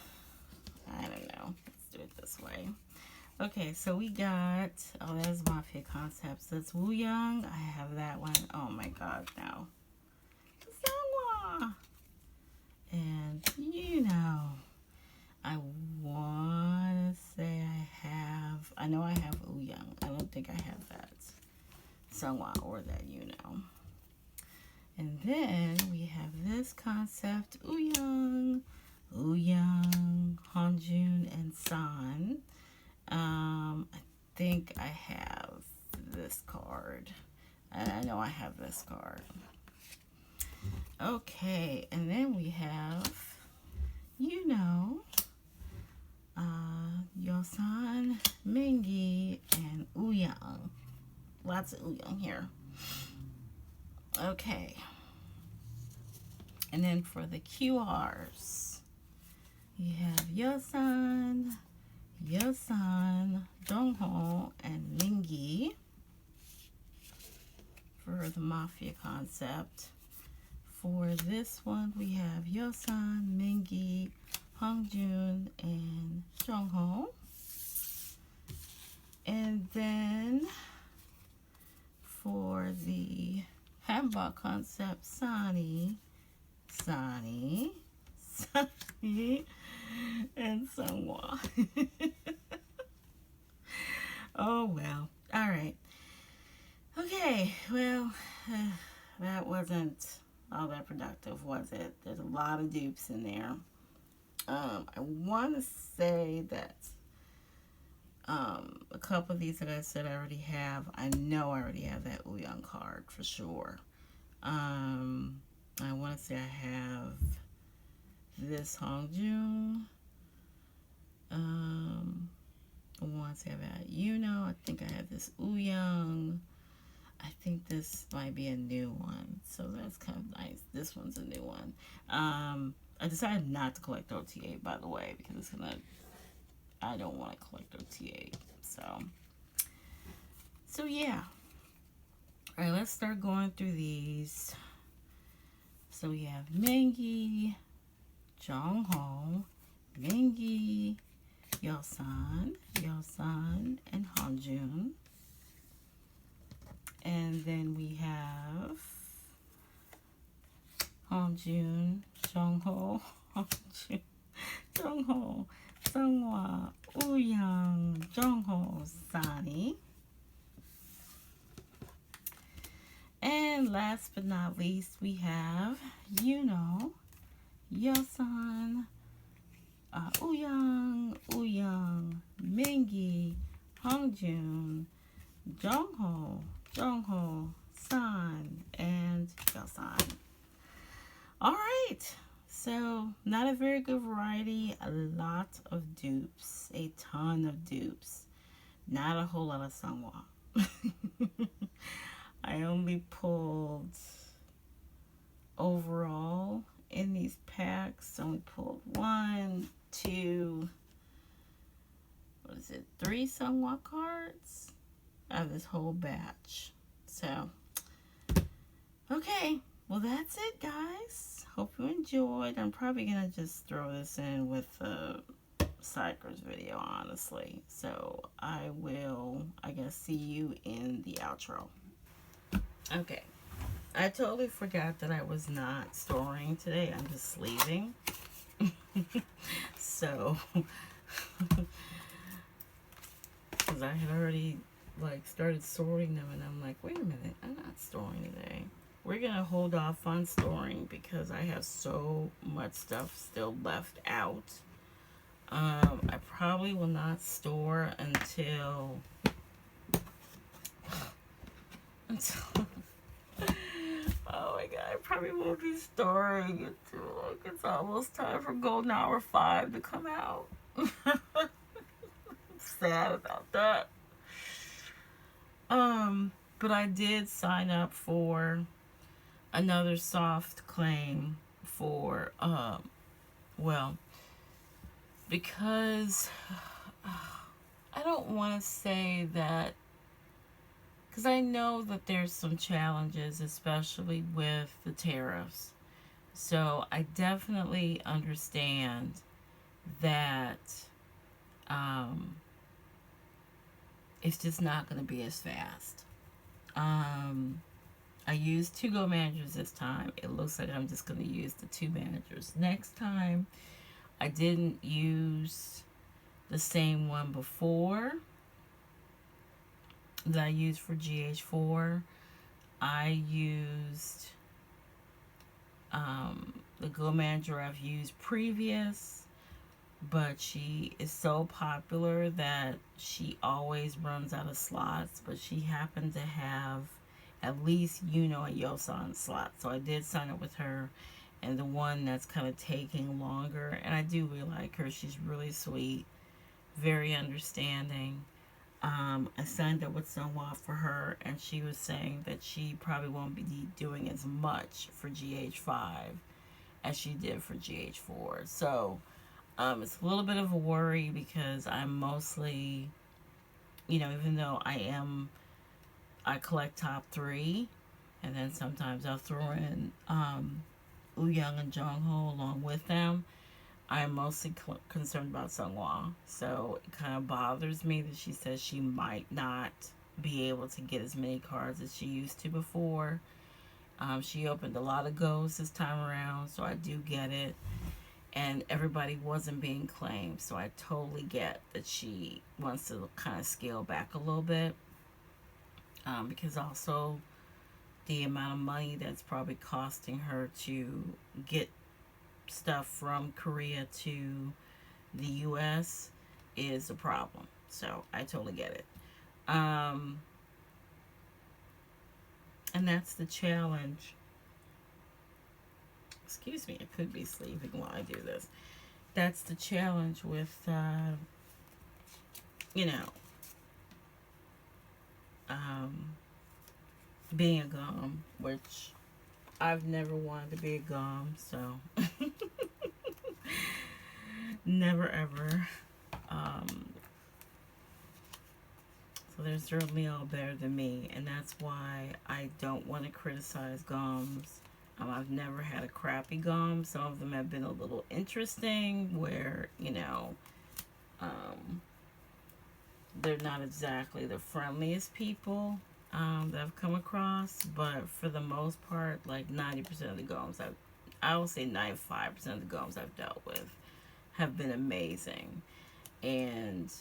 I don't know. Let's do it this way. Okay, so we got, oh, that's Mafia Concepts. That's Wu Young. I have that one. Oh my god, no. Zawa. And, you know, I want to say I know I have Wu Young. I don't think I have that Sungwa or that, you know. And then we have this concept, Ouyang, Hanjun, and San. I think I have this card. And I know I have this card. Okay, and then we have, you know, Yosan, Mingi, and Ouyang. Lots of Ouyang here. Okay. And then for the QRs, you have Yosan, Dongho, and Mingi for the Mafia concept. For this one, we have Yosan, Mingi, Hongjun, and Jongho. And then for the Hanbok concept, Sani, and Sungwa. Oh well. All right. Okay. Well, that wasn't all that productive, was it? There's a lot of dupes in there. I want to say that a couple of these that I said I already have. I know I already have that Ouyang card for sure. I want to say I have this Hongjun. I want to say about I think I have this Ouyang. I think this might be a new one, so that's kind of nice. This one's a new one. I decided not to collect OTA, by the way, because I don't want to collect OTA. So yeah. All right, let's start going through these. So we have Mingi, Jongho, Mingi, Yosan, and Hanjun. And then we have Hanjun, Jongho, Sungwa, Ouyang, Jongho, Sani. And last but not least, we have, Yosan, Ouyang, Mingi, Hongjun, Jongho, San, and Yosan. All right, so not a very good variety. A lot of dupes, a ton of dupes. Not a whole lot of Sungwa. I only pulled overall in these packs. Only pulled 1, 2, 3 Sungwa cards out of this whole batch. So, okay, well that's it, guys. Hope you enjoyed. I'm probably gonna just throw this in with the Xikers video, honestly. So I will, I guess, see you in the outro. Okay, I totally forgot that I was not storing today. I'm just leaving. So, because I had already started sorting them, and I'm like, wait a minute, I'm not storing today. We're gonna hold off on storing because I have so much stuff still left out. I probably will not store until oh my god, I probably won't be storing until it's almost time for Golden Hour 5 to come out. sad about that. But I did sign up for another soft claim for, well, because I don't want to say that, because I know that there's some challenges, especially with the tariffs. So I definitely understand that it's just not going to be as fast. I used 2 Go managers this time. It looks like I'm just going to use the 2 managers. Next time, I didn't use the same one before that I used for GH4. I used the Go manager I've used previous, but she is so popular that she always runs out of slots. But she happened to have at least and Yosan slots, so I did sign up with her. And the one that's kind of taking longer, and I do really like her. She's really sweet, very understanding. I signed up with Sunwa for her, and she was saying that she probably won't be doing as much for GH5 as she did for GH4. So it's a little bit of a worry because I'm mostly, even though I collect top 3, and then sometimes I'll throw in Wooyoung and Jongho along with them. I'm mostly concerned about Sunghwa. So it kind of bothers me that she says she might not be able to get as many cards as she used to before. She opened a lot of goes this time around, so I do get it. And everybody wasn't being claimed, so I totally get that she wants to kind of scale back a little bit. Because also the amount of money that's probably costing her to get stuff from Korea to the US is a problem. So I totally get it. And that's the challenge. Excuse me, I could be sleeping while I do this. That's the challenge with, being a gom, which I've never wanted to be a gom, so never ever. So they're certainly all better than me, and that's why I don't want to criticize goms. I've never had a crappy gom. Some of them have been a little interesting, where they're not exactly the friendliest people that I've come across, but for the most part, like 90% of the goms I will say 95% of the goms I've dealt with have been amazing. And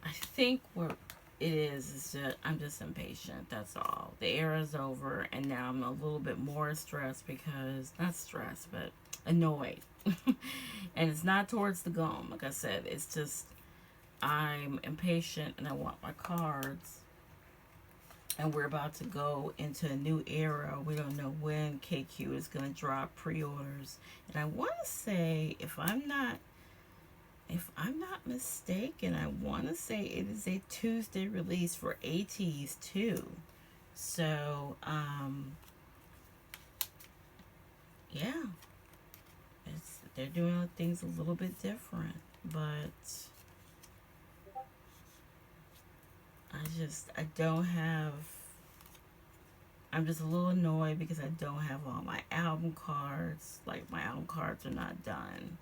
I think what it is that I'm just impatient. That's all. The era's over, and now I'm a little bit more stressed because, not stressed, but annoyed. And it's not towards the gom. Like I said, it's just I'm impatient and I want my cards. And we're about to go into a new era. We don't know when KQ is going to drop pre-orders. And I want to say, if I'm not mistaken, I want to say it is a Tuesday release for ATEEZ too. So, yeah. They're doing things a little bit different. But I'm just a little annoyed because I don't have all my album cards. Like, my album cards are not done.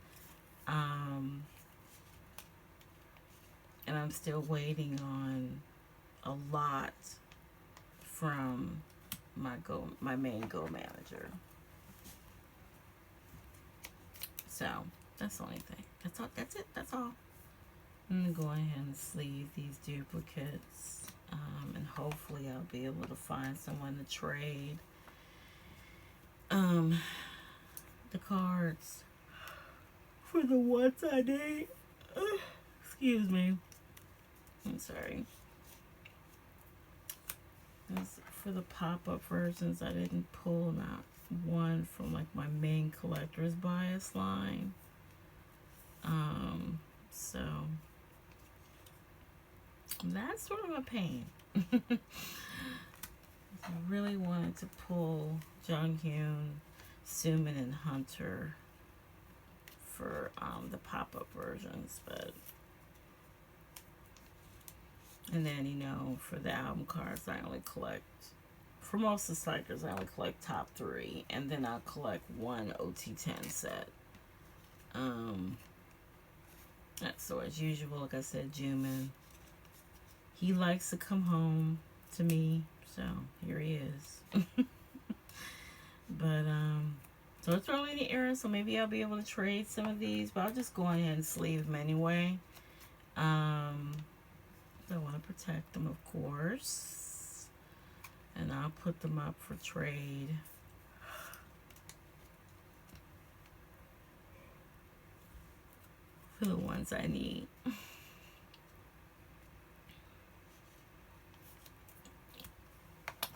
And I'm still waiting on a lot from my main Go manager. So, that's the only thing. That's it. That's all. I'm going to go ahead and sleeve these duplicates. And hopefully I'll be able to find someone to trade the cards for the ones I need. Excuse me. I'm sorry. As for the pop-up versions, I didn't pull not one from like my main collector's bias line. So That's sort of a pain. I really wanted to pull Jung Hyun, Sumin, and Hunter for the pop-up versions, but and then for the album cards I only collect, for most of the Xikers I only collect top 3, and then I'll collect one OT10 set. So as usual, like I said, Jumin, he likes to come home to me, so here he is. But so it's early in the era, so maybe I'll be able to trade some of these, but I'll just go ahead and sleeve them anyway. I want to protect them, of course, and I'll put them up for trade. For the ones I need.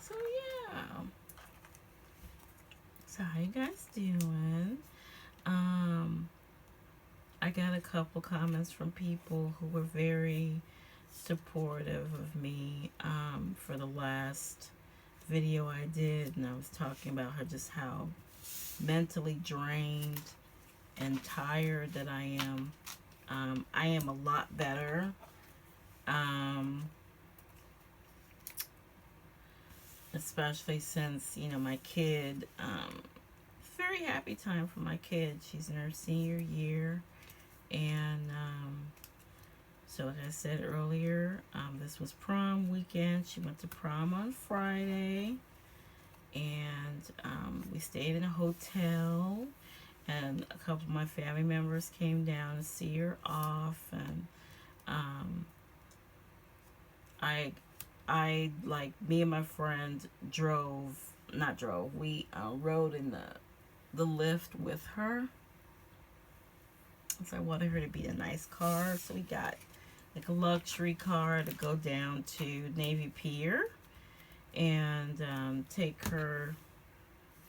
So yeah. So how you guys doing? I got a couple comments from people who were very supportive of me for the last video I did, and I was talking about how mentally drained and tired that I am. I am a lot better. Especially since, my kid, very happy time for my kid. She's in her senior year. And so like I said earlier, this was prom weekend. She went to prom on Friday. And we stayed in a hotel. And a couple of my family members came down to see her off. And I like, me and my friend we rode in the lift with her. So I wanted her to be in a nice car. So we got like a luxury car to go down to Navy Pier and take her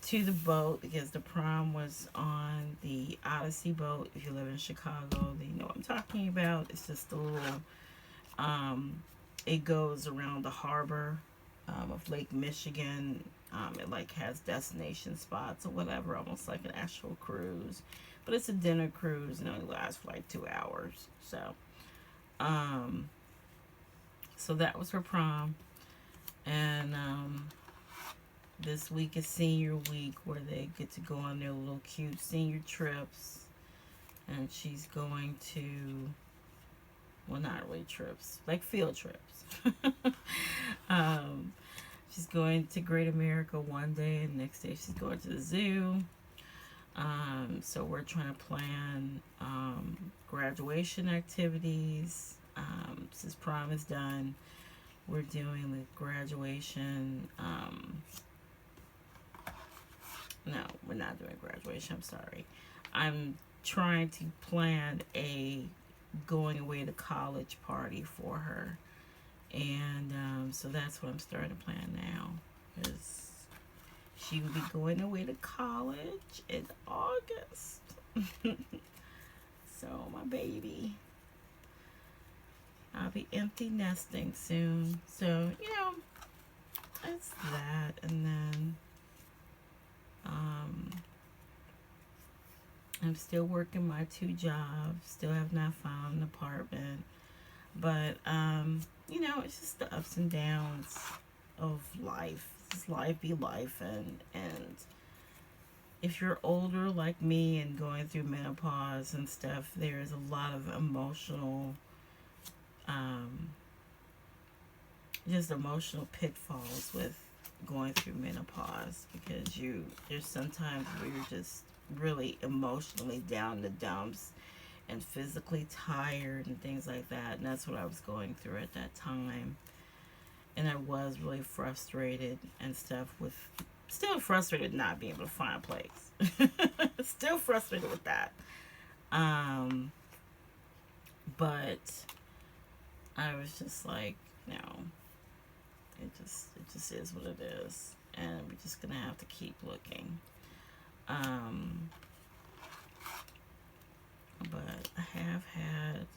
to the boat, because the prom was on the Odyssey boat. If you live in Chicago, then you know what I'm talking about. It's just a little, it goes around the harbor of Lake Michigan. It like has destination spots or whatever, almost like an actual cruise. But it's a dinner cruise and it only lasts for like 2 hours. So that was her prom. And this week is senior week, where they get to go on their little cute senior trips. And she's going to, well, not really trips, like field trips. She's going to Great America one day, and the next day she's going to the zoo. So we're trying to plan graduation activities. Since prom is done, we're doing the graduation. No, we're not doing graduation. I'm sorry. I'm trying to plan a going away to college party for her. And so that's what I'm starting to plan now, because she will be going away to college in August. So my baby, I'll be empty nesting soon. So it's that. And then I'm still working my 2 jobs. Still have not found an apartment. But it's just the ups and downs of life. Just life be life. And if you're older like me and going through menopause and stuff, there's a lot of emotional pitfalls with going through menopause, because there's sometimes where you're just really emotionally down in the dumps and physically tired and things like that. And that's what I was going through at that time. And I was really frustrated and stuff still frustrated not being able to find a place. Still frustrated with that. But I was just like, it just is what it is. And we're just going to have to keep looking. But I have had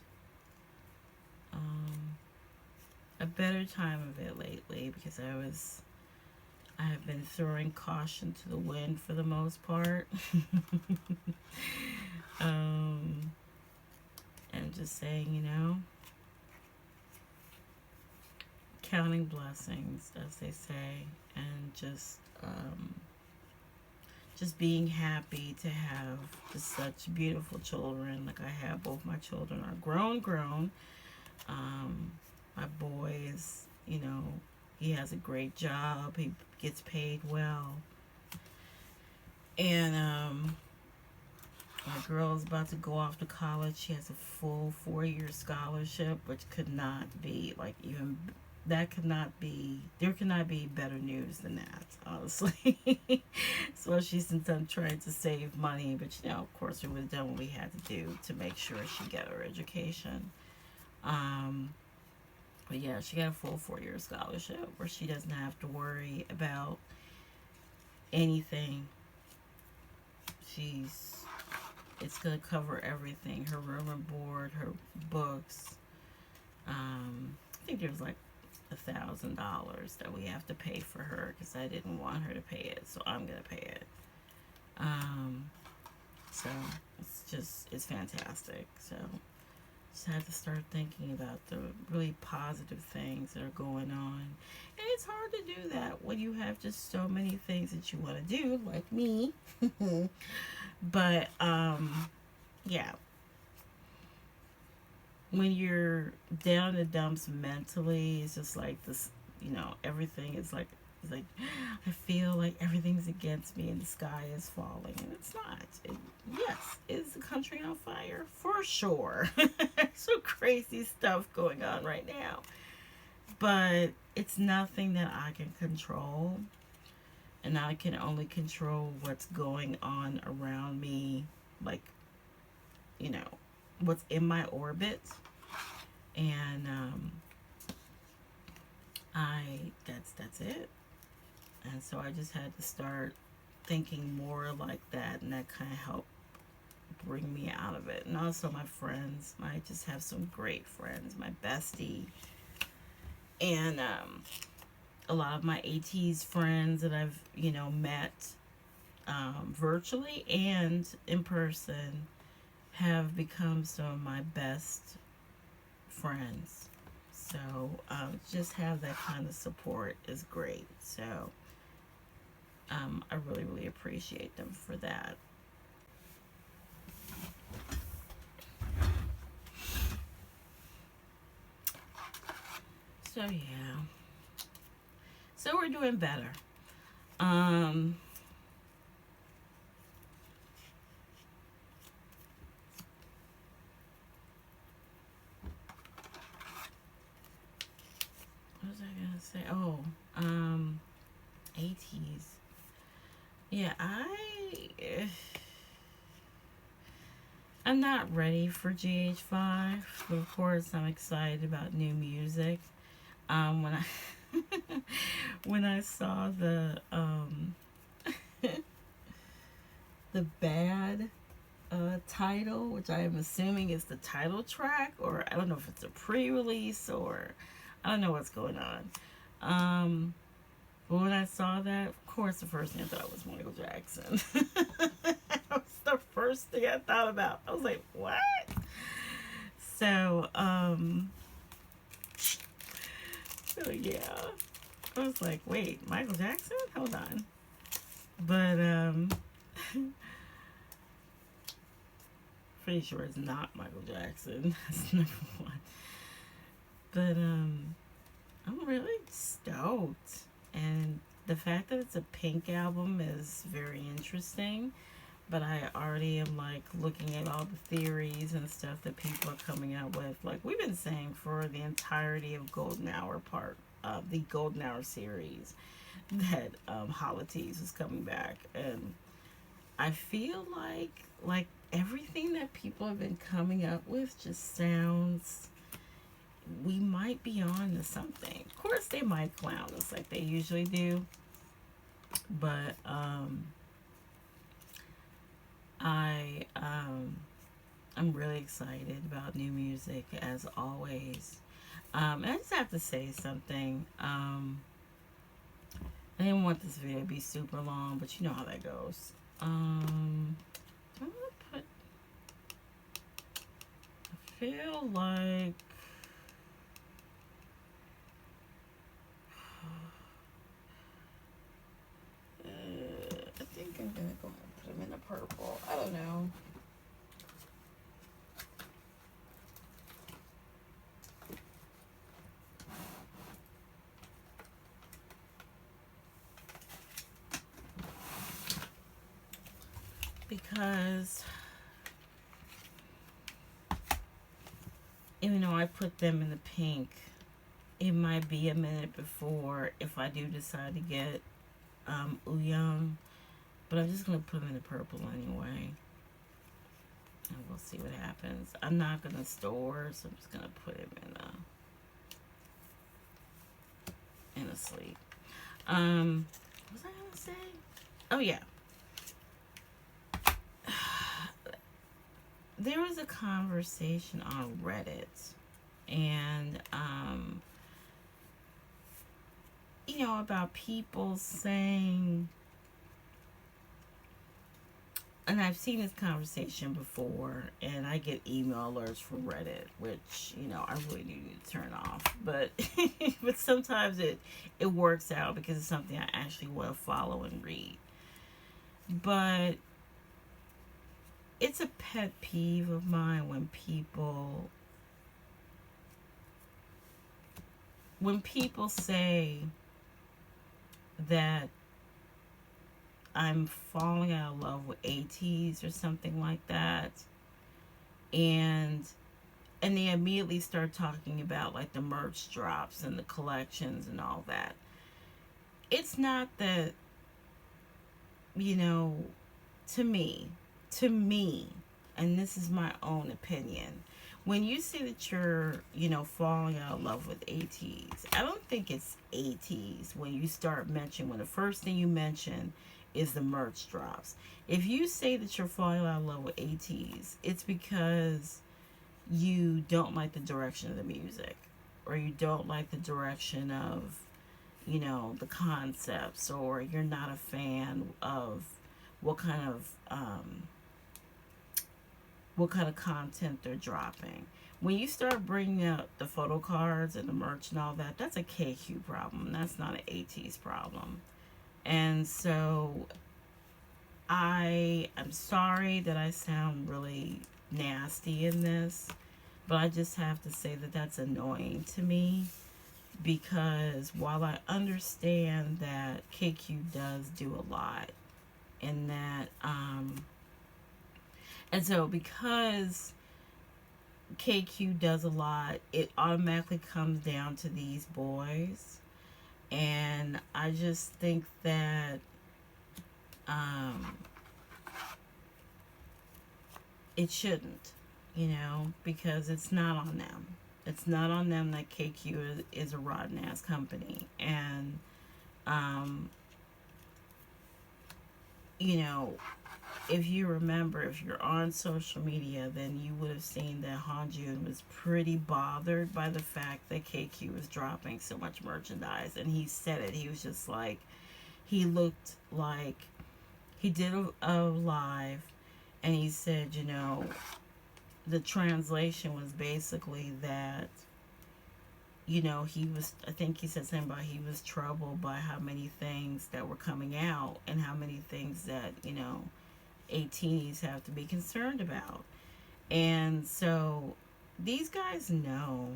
a better time of it lately because I have been throwing caution to the wind for the most part. um, and just saying, counting blessings, as they say, and just being happy to have just such beautiful children. Like I have, both my children are grown. My boy is, he has a great job. He gets paid well. And my girl is about to go off to college. She has a full 4-year scholarship, which could not be there could not be better news than that, honestly. Especially since I'm trying to save money, but of course we would have done what we had to do to make sure she got her education. But yeah, she got a full 4-year scholarship where she doesn't have to worry about anything. It's gonna cover everything: her room and board, her books. I think there's like $1,000 that we have to pay for her because I didn't want her to pay it, so I'm gonna pay it. So it's fantastic. So just had to start thinking about the really positive things that are going on, and it's hard to do that when you have just so many things that you want to do, like me. But yeah, when you're down in the dumps mentally, it's just like this, everything is like, it's like, I feel like everything's against me and the sky is falling, and it's not. Yes, is the country on fire? For sure. Some crazy stuff going on right now. But it's nothing that I can control, and I can only control what's going on around me, like, what's in my orbit. And that's it. And so I just had to start thinking more like that, and that kind of helped bring me out of it. And also my friends, I just have some great friends, my bestie, and a lot of my ATEEZ friends that I've met virtually and in person have become some of my best friends. So just have that kind of support is great. So I really, really appreciate them for that. So yeah. So we're doing better. What was I gonna say? Oh, ATEEZ. Yeah, I'm not ready for GH5, but of course I'm excited about new music. When I when I saw the the bad title, which I am assuming is the title track, or I don't know if it's a pre-release, or I don't know what's going on. But when I saw that, of course, the first thing I thought was Michael Jackson. That was the first thing I thought about. I was like, what? So, yeah. I was like, wait, Michael Jackson? Hold on. But, pretty sure it's not Michael Jackson. That's number one. But, I'm really stoked. And the fact that it's a Pink album is very interesting. But I already am like looking at all the theories and stuff that people are coming out with. Like we've been saying for the entirety of Golden Hour the Golden Hour series, that ATEEZ is coming back, and I feel like everything that people have been coming up with just sounds. We might be on to something. Of course, they might clown us like they usually do, but I'm really excited about new music as always. And I just have to say something. I didn't want this video to be super long, but you know how that goes. I'm gonna put. I feel like. I think I'm gonna go and put them in the purple. I don't know. Because even though I put them in the pink, it might be a minute before if I do decide to get Ouyang, but I'm just gonna put them in the purple anyway, and we'll see what happens. I'm not gonna store, so I'm just gonna put him in a sleep. What was I gonna say? Oh yeah. There was a conversation on Reddit, and you know, about people saying, and I've seen this conversation before, and I get email alerts from Reddit, which, you know, I really need to turn off, but but sometimes it works out because it's something I actually want to follow and read. But it's a pet peeve of mine when people say that I'm falling out of love with ATEEZ or something like that, and they immediately start talking about like the merch drops and the collections and all that. It's not that, you know, to me, and this is my own opinion, when you say that you're, you know, falling out of love with ATEEZ, I don't think it's ATEEZ when you start mentioning, when the first thing you mention is the merch drops. If you say that you're falling out of love with ATEEZ, it's because you don't like the direction of the music, or you don't like the direction of, you know, the concepts, or you're not a fan of what kind of content they're dropping. When you start bringing up the photo cards and the merch and all that, that's a KQ problem. That's not an ATEEZ problem. And so I'm sorry that I sound really nasty in this, but I just have to say that that's annoying to me, because while I understand that KQ does do a lot, and that and so because KQ does a lot, it automatically comes down to these boys, and I just think that it shouldn't, you know, because it's not on them. It's not on them that KQ is a rotten ass company. And you know, if you remember, if you're on social media, then you would have seen that Hanjun was pretty bothered by the fact that KQ was dropping so much merchandise. And he said it. He was just like, he looked like, he did a live, and he said, you know, the translation was basically that, you know, he was, I think he said something about he was troubled by how many things that were coming out and how many things that, you know, ATEEZ have to be concerned about. And so these guys know,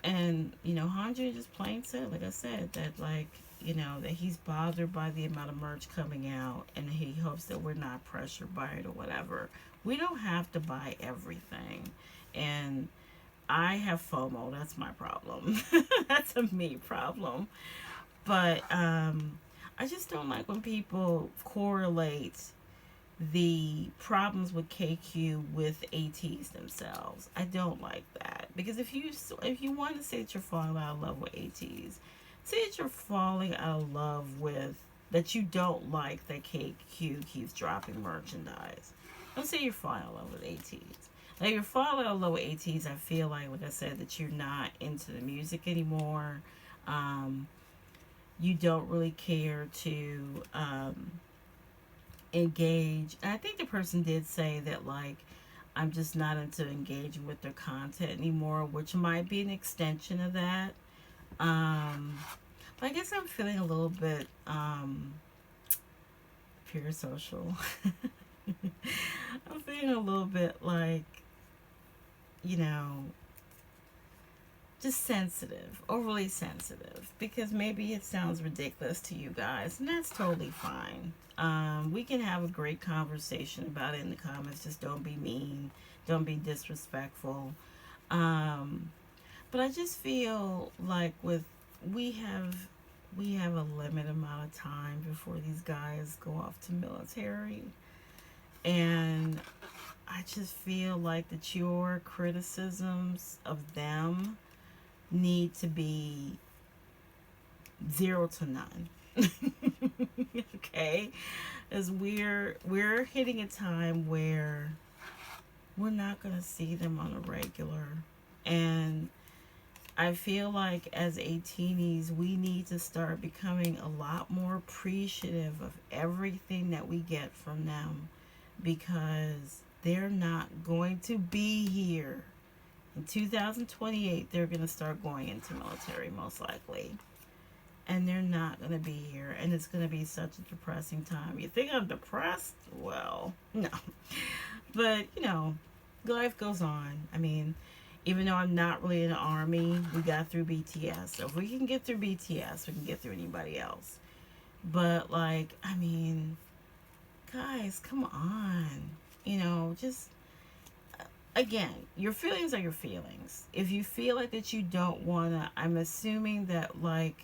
and, you know, Hanjun just plain said, like I said, that, like, you know, that he's bothered by the amount of merch coming out, and he hopes that we're not pressured by it or whatever. We don't have to buy everything. And I have FOMO. That's my problem. That's a me problem. But I just don't like when people correlate the problems with KQ with ATEEZ themselves. I don't like that, because if you want to say that you're falling out of love with ATEEZ, say that you're falling out of love with, that you don't like that KQ keeps dropping merchandise. Don't say you're falling in love with ATEEZ. Like, you're falling out of love with ATEEZ. I feel like I said, that you're not into the music anymore. Um, you don't really care to engage. And I think the person did say that, like, I'm just not into engaging with their content anymore, which might be an extension of that. Um, but I guess I'm feeling a little bit pure social. I'm feeling a little bit like, you know, just sensitive, overly sensitive, because maybe it sounds ridiculous to you guys, and that's totally fine. We can have a great conversation about it in the comments. Just don't be mean, don't be disrespectful. Um, but I just feel like we have a limited amount of time before these guys go off to military, and I just feel like that your criticisms of them need to be 0 to none. Okay, as we're hitting a time where we're not gonna see them on a regular, and I feel like as ATEEZ, we need to start becoming a lot more appreciative of everything that we get from them, because they're not going to be here. In 2028, they're going to start going into military, most likely. And they're not going to be here. And it's going to be such a depressing time. You think I'm depressed? Well, no. But, life goes on. I mean, even though I'm not really in the army, we got through BTS. So if we can get through BTS, we can get through anybody else. But, like, I mean, guys, come on. Just, again, your feelings are your feelings. If you feel like that you don't want to, I'm assuming that, like,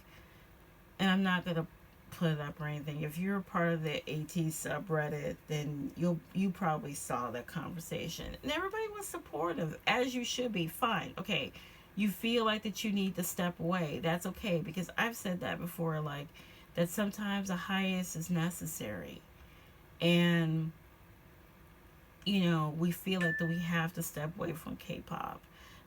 and I'm not going to put it up or anything. If you're a part of the AT subreddit, then you probably saw that conversation. And everybody was supportive, as you should be. Fine. Okay. You feel like that you need to step away. That's okay, because I've said that before, like, that sometimes a hiatus is necessary. And we feel like that we have to step away from K-pop,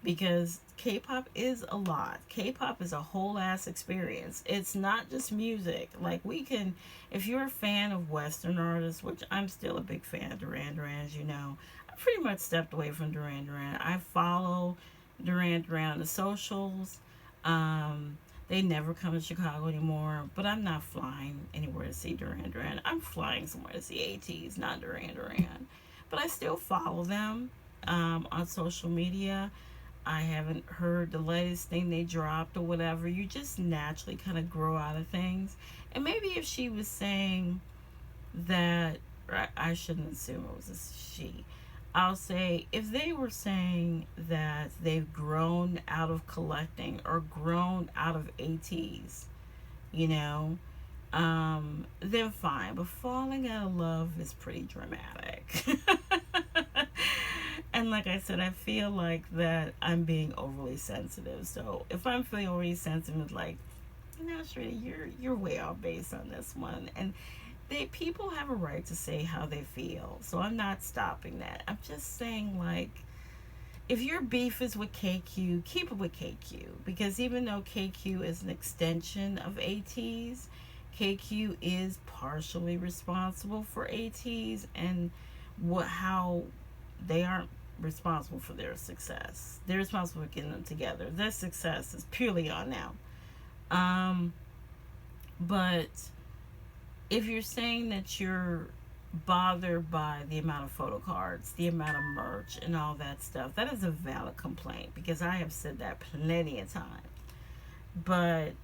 because K-pop is a lot. K-pop is a whole ass experience. It's not just music. Like, if you're a fan of Western artists, which I'm still a big fan of Duran Duran, as you know, I pretty much stepped away from Duran Duran. I follow Duran Duran on the socials. They never come to Chicago anymore, but I'm not flying anywhere to see Duran Duran. I'm flying somewhere to see ATEEZ, not Duran Duran. But I still follow them on social media. I haven't heard the latest thing they dropped or whatever. You just naturally kind of grow out of things. And maybe if she was saying that, I shouldn't assume it was a she. I'll say, if they were saying that they've grown out of collecting or grown out of ATEEZ, then fine. But falling out of love is pretty dramatic. And like I said, I feel like that I'm being overly sensitive. So if I'm feeling overly sensitive, like, Shreddy, you're way off base on this one. And people have a right to say how they feel. So I'm not stopping that. I'm just saying, like, if your beef is with KQ, keep it with KQ. Because even though KQ is an extension of ATEEZ, KQ is partially responsible for ATEEZ, and how they aren't responsible for their success. They're responsible for getting them together. Their success is purely on them. But if you're saying that you're bothered by the amount of photo cards, the amount of merch, and all that stuff, that is a valid complaint, because I have said that plenty of times. But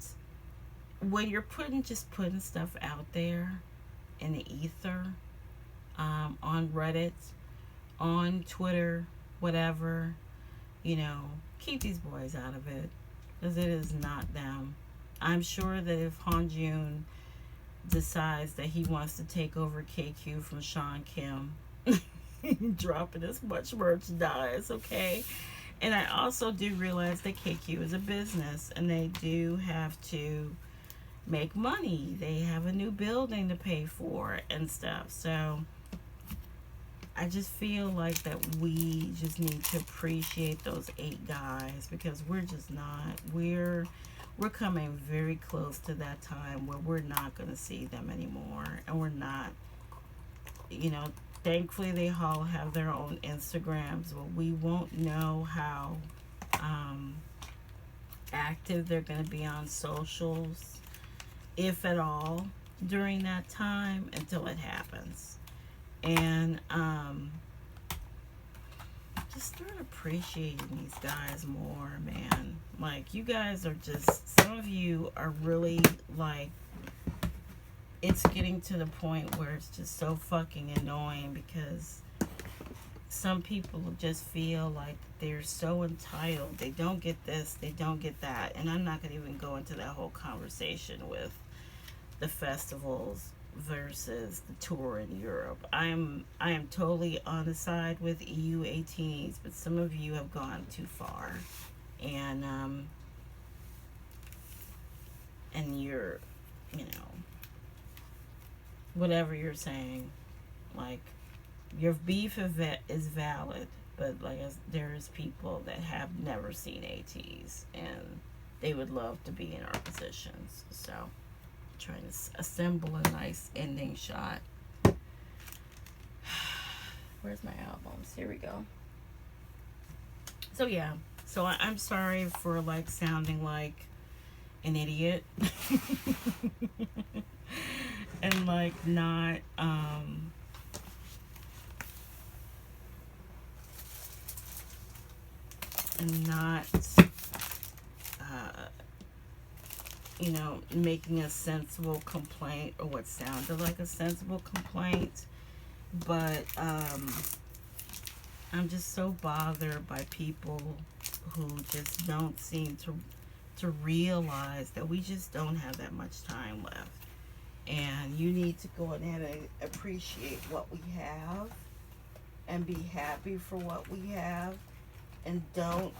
when you're putting stuff out there in the ether, on Reddit, on Twitter, whatever, keep these boys out of it, because it is not them. I'm sure that if Hanjun decides that he wants to take over KQ from Sean Kim, dropping as much merchandise, okay? And I also do realize that KQ is a business, and they do have to make money. They have a new building to pay for and stuff. So I just feel like that we just need to appreciate those 8 guys, because we're just not. We're coming very close to that time where we're not going to see them anymore. And we're not, you know, thankfully they all have their own Instagrams, but we won't know how active they're going to be on socials, if at all, during that time, until it happens. And just start appreciating these guys more, man. Like, you guys are just, some of you are really, like, it's getting to the point where it's just so fucking annoying, because some people just feel like they're so entitled. They don't get this, they don't get that. And I'm not going to even go into that whole conversation with the festivals versus the tour in Europe. I am totally on the side with EU ATEEZ, but some of you have gone too far. And you're, you know, whatever you're saying, like, your beef is valid, but like, there's people that have never seen ATEEZ and they would love to be in our positions. So I'm trying to assemble a nice ending shot. Where's my albums? Here we go. So yeah, so I'm sorry for like sounding like an idiot and like not you know, making a sensible complaint, or what sounded like a sensible complaint. But I'm just so bothered by people who just don't seem to realize that we just don't have that much time left. And you need to go ahead and appreciate what we have and be happy for what we have, and don't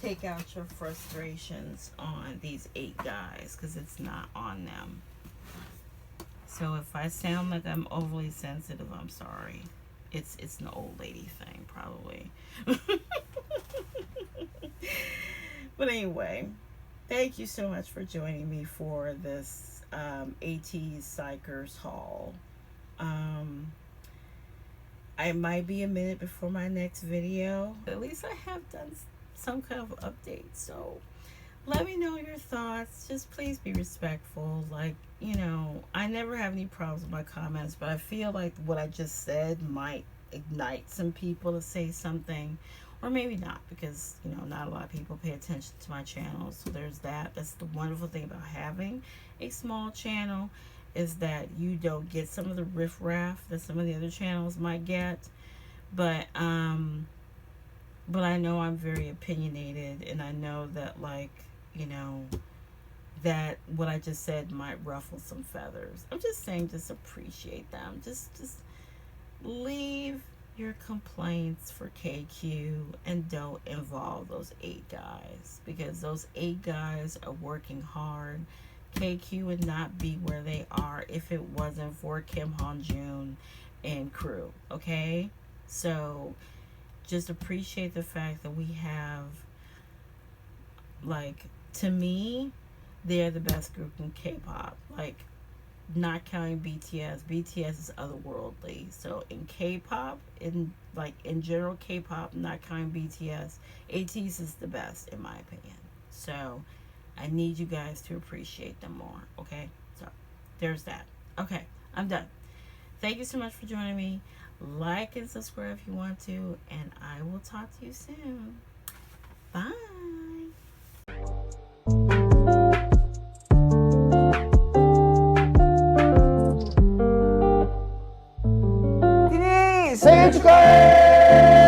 take out your frustrations on these 8 guys, because it's not on them. So if I sound like I'm overly sensitive, I'm sorry. It's an old lady thing, probably. But anyway, thank you so much for joining me for this ATEEZ Xikers haul. I might be a minute before my next video. At least I have done some kind of update. So let me know your thoughts. Just please be respectful. Like, you know, I never have any problems with my comments, but I feel like what I just said might ignite some people to say something, or maybe not, because, you know, not a lot of people pay attention to my channel. So there's that. That's the wonderful thing about having a small channel, is that you don't get some of the riffraff that some of the other channels might get. But I know I'm very opinionated, and I know that, like, you know, that what I just said might ruffle some feathers. I'm just saying, just appreciate them. Just leave your complaints for KQ and don't involve those 8 guys, because those 8 guys are working hard. KQ would not be where they are if it wasn't for Kim Hong-jun and crew, okay? So just appreciate the fact that we have, like, to me, they're the best group in K-pop. Like, not counting BTS. BTS is otherworldly. So in K-pop, in general K-pop, not counting BTS, ATEEZ is the best in my opinion. So I need you guys to appreciate them more, okay? So there's that. Okay, I'm done. Thank you so much for joining me. Like and subscribe if you want to, and I will talk to you soon. Bye. Xikers!